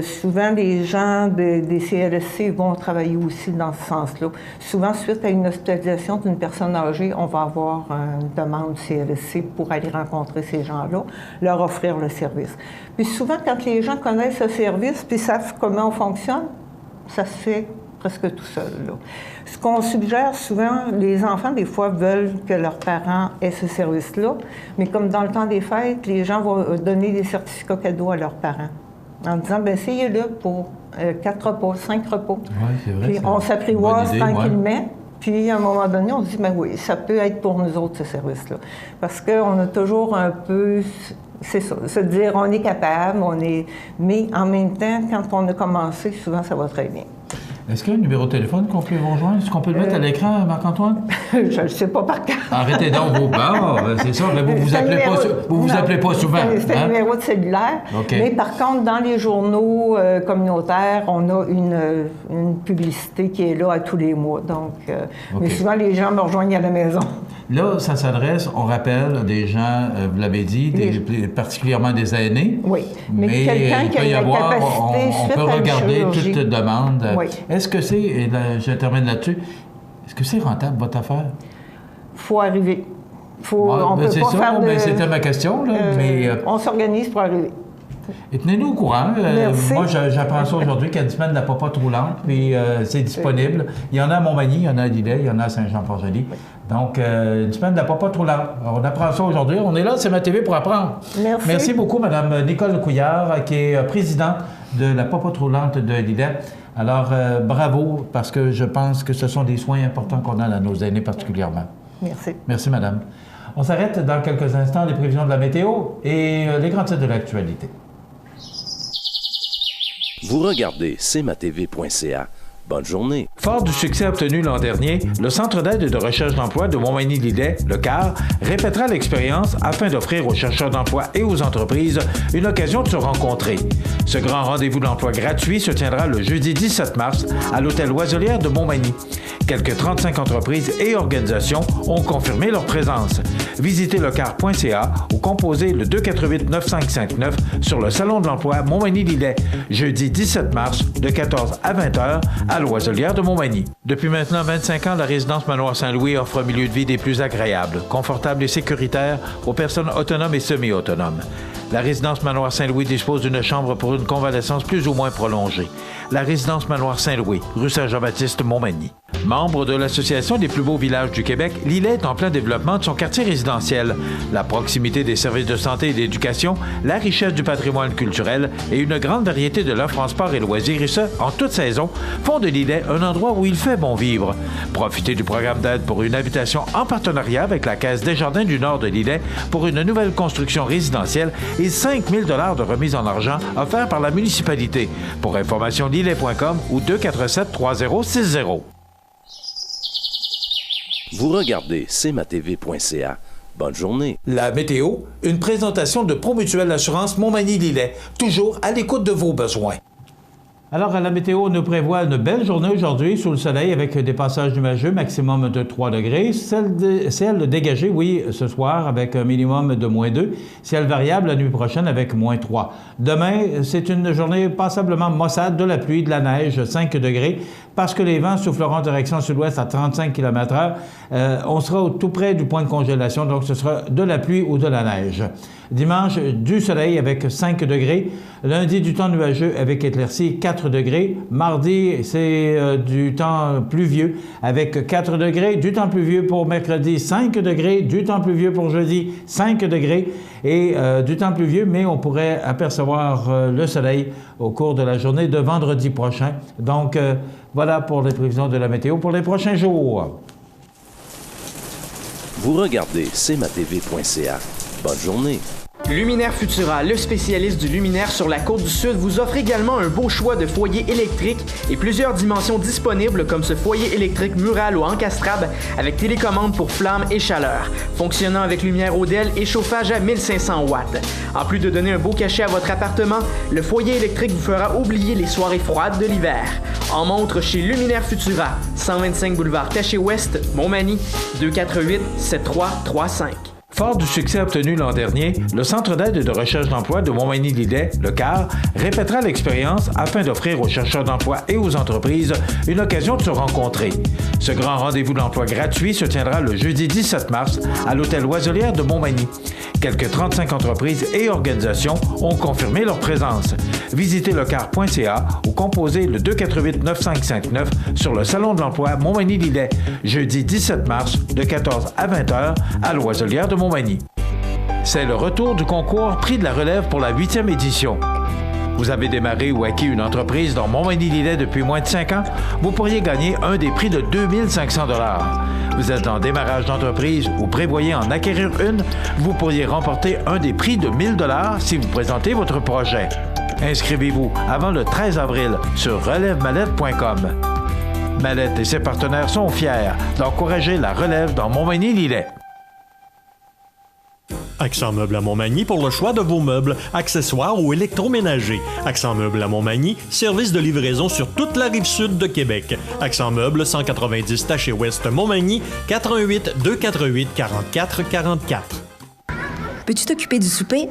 Speaker 17: Souvent, les gens des CLSC vont travailler aussi dans ce sens-là. Souvent, suite à une hospitalisation d'une personne âgée, on va avoir une demande CLSC pour aller rencontrer ces gens-là, leur offrir le service. Puis souvent, quand les gens connaissent ce service puis savent comment on fonctionne, ça se fait presque tout seul. Là. Ce qu'on suggère souvent, les enfants, des fois, veulent que leurs parents aient ce service-là, mais comme dans le temps des fêtes, les gens vont donner des certificats cadeaux à leurs parents en disant, bien, essayez-le pour 4 repas, 5 repas.
Speaker 4: Oui, c'est vrai.
Speaker 17: Puis on s'apprivoise tranquillement. Puis, à un moment donné, on se dit, ben oui, ça peut être pour nous autres, ce service-là. Parce qu'on a toujours un peu, c'est ça, se dire, on est capable, mais en même temps, quand on a commencé, souvent, ça va très bien.
Speaker 4: Est-ce qu'il y a un numéro de téléphone qu'on peut vous rejoindre? Est-ce qu'on peut le mettre à l'écran, Marc-Antoine?
Speaker 17: Je ne le sais pas par cœur.
Speaker 4: Arrêtez donc vos barres, c'est ça. Mais vous vous appelez pas souvent.
Speaker 17: C'est un numéro de cellulaire.
Speaker 4: Okay.
Speaker 17: Mais par contre, dans les journaux communautaires, on a une publicité qui est là à tous les mois. Donc, mais souvent, les gens me rejoignent à la maison.
Speaker 4: Là, ça s'adresse, on rappelle, des gens, vous l'avez dit, particulièrement des aînés.
Speaker 17: Oui, mais quelqu'un qui a une capacité
Speaker 4: on peut regarder
Speaker 17: chirurgie.
Speaker 4: toute demande.
Speaker 17: Oui.
Speaker 4: Est-ce que c'est, et là, je termine là-dessus, est-ce que c'est rentable, votre affaire?
Speaker 17: Il faut arriver. On peut
Speaker 4: c'est
Speaker 17: pas
Speaker 4: ça,
Speaker 17: faire de...
Speaker 4: c'était ma question. Là,
Speaker 17: on s'organise pour arriver.
Speaker 4: Et tenez-nous au courant.
Speaker 17: Merci.
Speaker 4: Moi, j'apprends ça aujourd'hui, qu'il y a une semaine de la popote roulante, puis c'est disponible. Il y en a à Montmagny, il y en a à Lillet, il y en a à Saint-Jean-Port-Joli. Oui. Donc, une semaine de la popote roulante. On apprend ça aujourd'hui. On est là, c'est ma TV pour apprendre.
Speaker 17: Merci.
Speaker 4: Merci beaucoup, Mme Nicole Couillard, qui est présidente de la popote roulante de Lillet. Alors, bravo, parce que je pense que ce sont des soins importants qu'on donne à nos aînés particulièrement.
Speaker 17: Merci.
Speaker 4: Merci, madame. On s'arrête dans quelques instants, les prévisions de la météo et les grands titres de l'actualité.
Speaker 9: Vous regardez cmatv.ca. Bonne journée.
Speaker 8: Fort du succès obtenu l'an dernier, le Centre d'aide et de recherche d'emploi de Montmagny-Lillet, le CAR, répétera l'expérience afin d'offrir aux chercheurs d'emploi et aux entreprises une occasion de se rencontrer. Ce grand rendez-vous d'emploi gratuit se tiendra le jeudi 17 mars à l'hôtel Loiselière de Montmagny. Quelques 35 entreprises et organisations ont confirmé leur présence. Visitez lecar.ca ou composez le 248-9559 sur le Salon de l'emploi Montmagny-Lillet, jeudi 17 mars de 14 à 20h à Loiselière de Montmagny. Depuis maintenant 25 ans, la résidence Manoir Saint-Louis offre un milieu de vie des plus agréables, confortable et sécuritaire aux personnes autonomes et semi-autonomes. La résidence Manoir Saint-Louis dispose d'une chambre pour une convalescence plus ou moins prolongée. La résidence Manoir Saint-Louis, rue Saint-Jean-Baptiste, Montmagny. Membre de l'Association des plus beaux villages du Québec, Lillet est en plein développement de son quartier résidentiel. La proximité des services de santé et d'éducation, la richesse du patrimoine culturel et une grande variété de l'offre en sport et loisirs, et ce, en toute saison, font de Lillet un endroit où il fait bon vivre. Profitez du programme d'aide pour une habitation en partenariat avec la Caisse Desjardins du Nord de Lillet pour une nouvelle construction résidentielle et 5 000 $ de remise en argent offerts par la municipalité. Pour information, lillet.com ou 247-3060.
Speaker 9: Vous regardez cmatv.ca. Bonne journée.
Speaker 8: La météo, une présentation de Promutuelle Assurance Montmagny-Lillet, toujours à l'écoute de vos besoins.
Speaker 4: Alors, la météo nous prévoit une belle journée aujourd'hui sous le soleil avec des passages nuageux, maximum de 3 degrés. Ciel dégagé, oui, ce soir avec un minimum de -2. Ciel variable la nuit prochaine avec -3. Demain, c'est une journée passablement maussade, de la pluie, de la neige, 5 degrés, parce que les vents souffleront en direction sud-ouest à 35 km/h. On sera tout près du point de congélation, donc ce sera de la pluie ou de la neige. Dimanche, du soleil avec 5 degrés. Lundi, du temps nuageux avec éclaircies, 4 degrés. Mardi, c'est du temps pluvieux avec 4 degrés. Du temps pluvieux pour mercredi, 5 degrés. Du temps pluvieux pour jeudi, 5 degrés. Et du temps pluvieux, mais on pourrait apercevoir le soleil au cours de la journée de vendredi prochain. Donc, voilà pour les prévisions de la météo pour les prochains jours.
Speaker 9: Vous regardez cmatv.ca. Bonne journée.
Speaker 12: Luminaire Futura, le spécialiste du luminaire sur la Côte-du-Sud, vous offre également un beau choix de foyers électriques et plusieurs dimensions disponibles comme ce foyer électrique mural ou encastrable avec télécommande pour flammes et chaleur, fonctionnant avec lumière Odell et chauffage à 1500 watts. En plus de donner un beau cachet à votre appartement, le foyer électrique vous fera oublier les soirées froides de l'hiver. En montre chez Luminaire Futura, 125 boulevard Taché-Ouest, Montmagny, 248-7335.
Speaker 8: Fort du succès obtenu l'an dernier, le Centre d'aide et de recherche d'emploi de Montmagny-Lillet, le CAR, répétera l'expérience afin d'offrir aux chercheurs d'emploi et aux entreprises une occasion de se rencontrer. Ce grand rendez-vous d'emploi gratuit se tiendra le jeudi 17 mars à l'hôtel Loiselière de Montmagny. Quelques 35 entreprises et organisations ont confirmé leur présence. Visitez lecar.ca ou composez le 248-9559 sur le Salon de l'emploi Montmagny-Lillet, jeudi 17 mars de 14 à 20 h à Loiselière de Montmagny. C'est le retour du concours Prix de la relève pour la 8e édition. Vous avez démarré ou acquis une entreprise dans Montmagny-Lillet depuis moins de 5 ans? Vous pourriez gagner un des prix de 2500 $. Vous êtes en démarrage d'entreprise ou prévoyez en acquérir une? Vous pourriez remporter un des prix de 1000 $ si vous présentez votre projet. Inscrivez-vous avant le 13 avril sur relèvemallette.com. Mallette et ses partenaires sont fiers d'encourager la relève dans Montmagny-Lillet.
Speaker 1: Accent Meubles à Montmagny pour le choix de vos meubles, accessoires ou électroménagers. Accent Meubles à Montmagny, service de livraison sur toute la rive sud de Québec. Accent Meubles, 190 Taché Ouest Montmagny, 88 248 44 44.
Speaker 18: Peux-tu t'occuper du souper?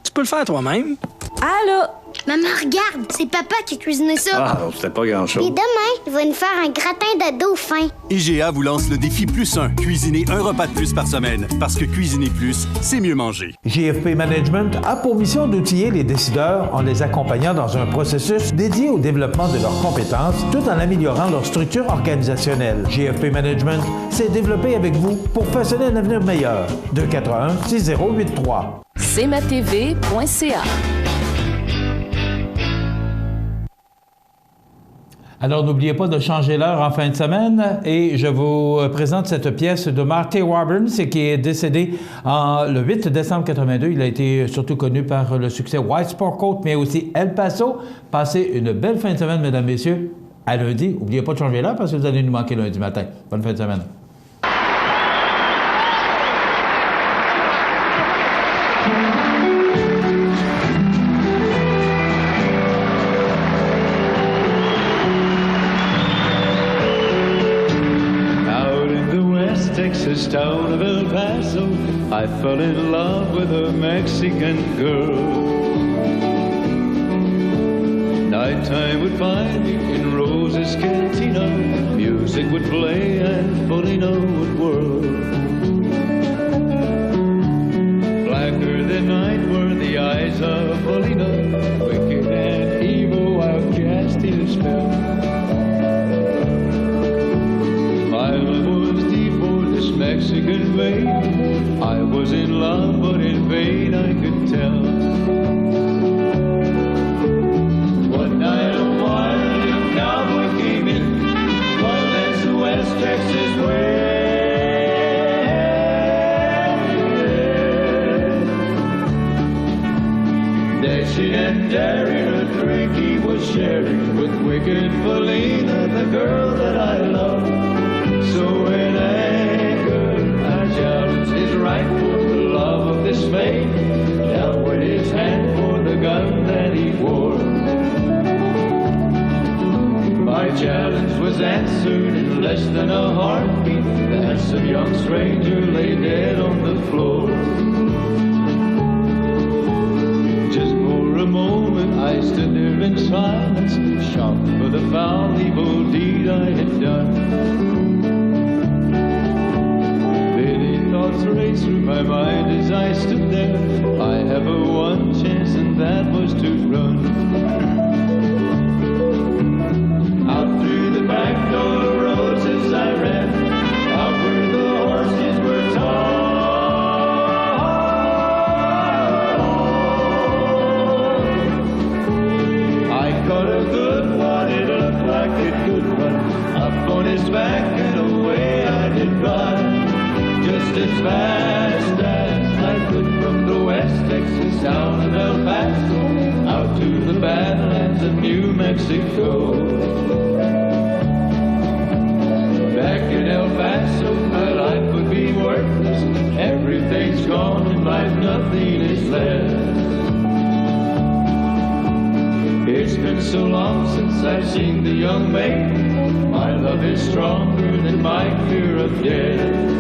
Speaker 19: Tu peux le faire toi-même.
Speaker 18: Allô?
Speaker 11: Maman, regarde, c'est papa qui a cuisiné ça.
Speaker 19: Ah, c'était pas grand-chose.
Speaker 11: Et demain, il va nous faire un gratin de dauphin.
Speaker 13: IGA vous lance le défi +1. Cuisiner un repas de plus par semaine. Parce que cuisiner plus, c'est mieux manger.
Speaker 4: GFP Management a pour mission d'outiller les décideurs en les accompagnant dans un processus dédié au développement de leurs compétences tout en améliorant leur structure organisationnelle. GFP Management s'est développé avec vous pour façonner un avenir meilleur. 241-6083.
Speaker 14: cmatv.ca.
Speaker 4: Alors, n'oubliez pas de changer l'heure en fin de semaine et je vous présente cette pièce de Marty Warburton, qui est décédé le 8 décembre 82. Il a été surtout connu par le succès White Sport Coat, mais aussi El Paso. Passez une belle fin de semaine, mesdames, messieurs. À lundi. N'oubliez pas de changer l'heure parce que vous allez nous manquer lundi matin. Bonne fin de semaine.
Speaker 20: Texas town of El Paso, I fell in love with a Mexican girl. Nighttime would find me in Rose's Cantina, music would play and Polina would whirl. Blacker than night were the eyes of Polina, wicked and evil while casting a spell. My love was deep for this Mexican babe. I was in love, but in vain I could tell. One night a wild cowboy came in, wild as the West Texas wind. Dashing and daring, a drink he was sharing with wicked Felina, the girl that I love. So in anger, I challenged his right for the love of this maid. Down went his hand for the gun that he wore. My challenge was answered in less than a heartbeat. The handsome young stranger lay dead on the floor. Just for a moment I stood there in silence, shocked for the foul evil deed I had done. Thoughts raced through my mind as I stood there. I have a one chance and that was to run. Out through the back door roads as I ran, out where the horses were tied. I caught a good one, it looked like it could run. Up on his back and away I did ride. Just as fast as I could from the West Texas town of El Paso out to the Badlands of New Mexico. Back in El Paso, my life would be worthless. Everything's gone in life, nothing is left. It's been so long since I've seen the young maid. My love is stronger than my fear of death.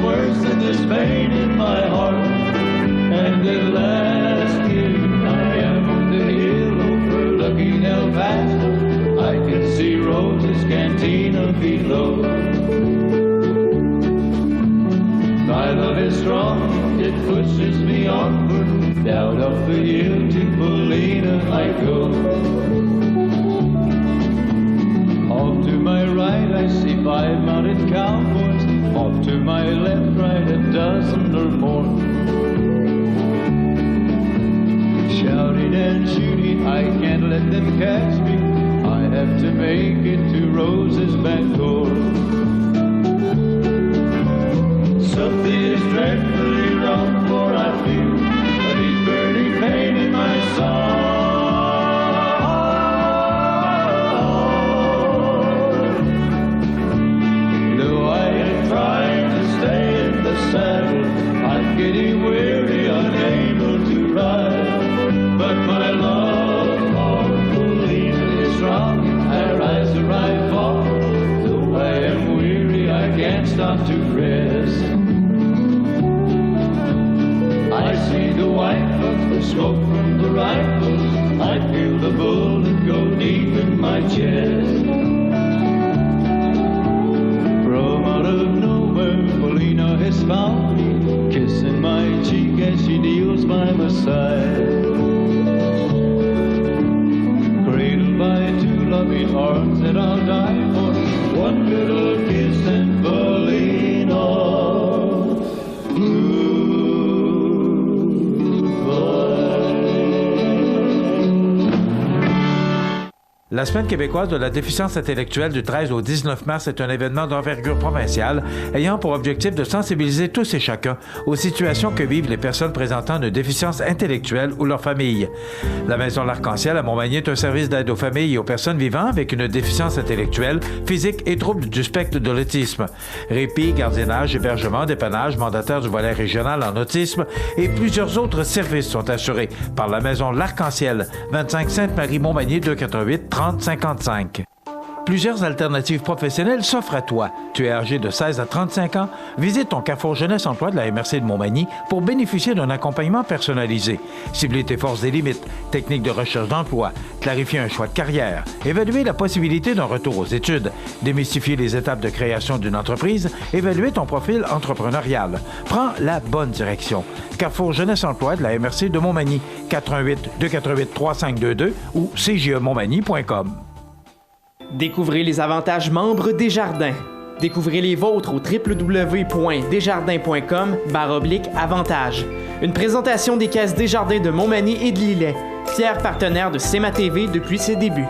Speaker 20: worse than this pain in my heart. And at last here I am on the hill overlooking El Paso. I can see Rose's Cantina below. My love is strong, it pushes me onward. Down up the hill to Polina I go. Off to my right I see 5 mounted cowboys. Off to my left, right, a dozen or more. Shouting and shooting, I can't let them catch me. I have to make it to Rose's back door. Something is dreadfully wrong, for I feel a deep burning pain in my soul. Though I am trying to stay in the saddle, I'm getting weary, unable to ride. But my love for Polina is strong. I rise or I fall. Though I am weary, I can't stop to rest. I see the white puff of smoke from the rifles. I feel the bullet go deep in my chest. From out of nowhere, Polina has found me, kissing my cheek as she kneels by my side. Cradled by 2 loving arms that I'll die for, one little kiss and Polina.
Speaker 8: La Semaine québécoise de la déficience intellectuelle du 13 au 19 mars est un événement d'envergure provinciale ayant pour objectif de sensibiliser tous et chacun aux situations que vivent les personnes présentant une déficience intellectuelle ou leurs familles. La Maison L'Arc-en-Ciel à Montmagny est un service d'aide aux familles et aux personnes vivant avec une déficience intellectuelle, physique et troubles du spectre de l'autisme. Répit, gardiennage, hébergement, dépannage, mandataire du volet régional en autisme et plusieurs autres services sont assurés par la Maison L'Arc-en-Ciel, 25 Sainte-Marie-Montmagny, 288 30 55. Plusieurs alternatives professionnelles s'offrent à toi. Tu es âgé de 16 à 35 ans? Visite ton Carrefour Jeunesse Emploi de la MRC de Montmagny pour bénéficier d'un accompagnement personnalisé. Cibler tes forces et limites, techniques de recherche d'emploi, clarifier un choix de carrière, évaluer la possibilité d'un retour aux études, démystifier les étapes de création d'une entreprise, évaluer ton profil entrepreneurial. Prends la bonne direction. Carrefour Jeunesse Emploi de la MRC de Montmagny, 418-248-3522 ou cjemontmagny.com.
Speaker 12: Découvrez les avantages membres Desjardins. Découvrez les vôtres au www.desjardins.com/avantages. Une présentation des caisses Desjardins de Montmagny et de Lillet, fiers partenaires de CMA-TV depuis ses débuts.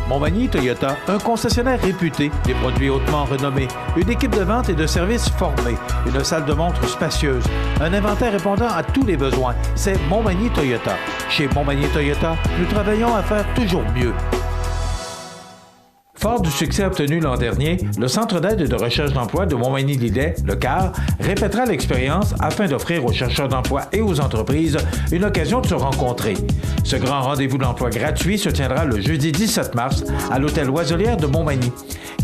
Speaker 8: Montmagny Toyota, un concessionnaire réputé, des produits hautement renommés, une équipe de vente et de services formée, une salle de montre spacieuse, un inventaire répondant à tous les besoins. C'est Montmagny Toyota. Chez Montmagny Toyota, nous travaillons à faire toujours mieux. Fort du succès obtenu l'an dernier, le Centre d'aide et de recherche d'emploi de Montmagny-Lillet, le CAR, répétera l'expérience afin d'offrir aux chercheurs d'emploi et aux entreprises une occasion de se rencontrer. Ce grand rendez-vous d'emploi gratuit se tiendra le jeudi 17 mars à l'hôtel Loiselière de Montmagny.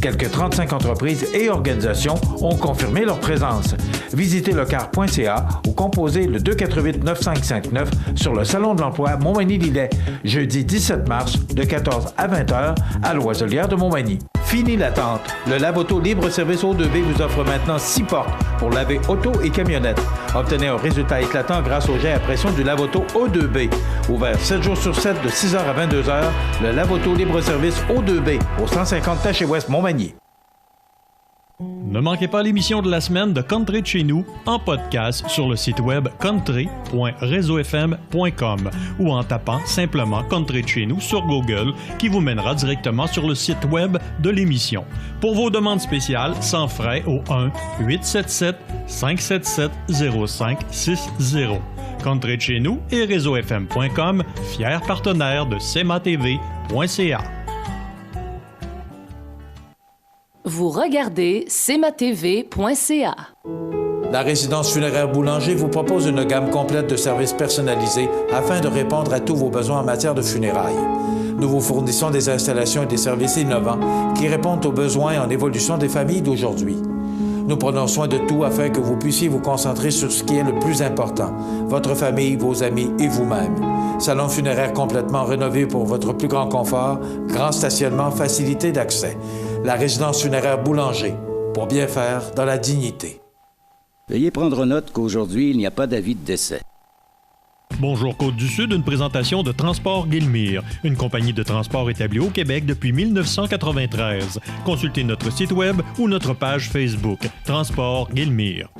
Speaker 8: Quelques 35 entreprises et organisations ont confirmé leur présence. Visitez lecar.ca ou composez le 248-9559 sur le Salon de l'emploi Montmagny-Lillet, jeudi 17 mars de 14 à 20h à Loiselière de Montmagny. Fini l'attente. Le Lave-Auto Libre-Service O2B vous offre maintenant 6 portes pour laver auto et camionnette. Obtenez un résultat éclatant grâce au jet à pression du Lave-Auto O2B. Ouvert 7 jours sur 7 de 6h à 22h, le Lave-Auto Libre-Service O2B au 150 Taché-Ouest Montmagny.
Speaker 1: Ne manquez pas l'émission de la semaine de Country de chez nous en podcast sur le site web country.reseaufm.com ou en tapant simplement Country de chez nous sur Google qui vous mènera directement sur le site web de l'émission. Pour vos demandes spéciales, sans frais au 1-877-577-0560. Country de chez nous et reseaufm.com, fiers partenaires de CMA-TV.ca.
Speaker 14: Vous regardez cmatv.ca.
Speaker 4: La résidence funéraire Boulanger vous propose une gamme complète de services personnalisés afin de répondre à tous vos besoins en matière de funérailles.
Speaker 8: Nous vous fournissons des installations et des services innovants qui répondent aux besoins en évolution des familles d'aujourd'hui. Nous prenons soin de tout afin que vous puissiez vous concentrer sur ce qui est le plus important, votre famille, vos amis et vous-même. Salon funéraire complètement rénové pour votre plus grand confort, grand stationnement, facilité d'accès. La résidence funéraire Boulanger, pour bien faire dans la dignité.
Speaker 21: Veuillez prendre note qu'aujourd'hui, il n'y a pas d'avis de décès.
Speaker 1: Bonjour Côte-du-Sud, une présentation de Transport Guillemire, une compagnie de transport établie au Québec depuis 1993. Consultez notre site web ou notre page Facebook, Transport Guillemire.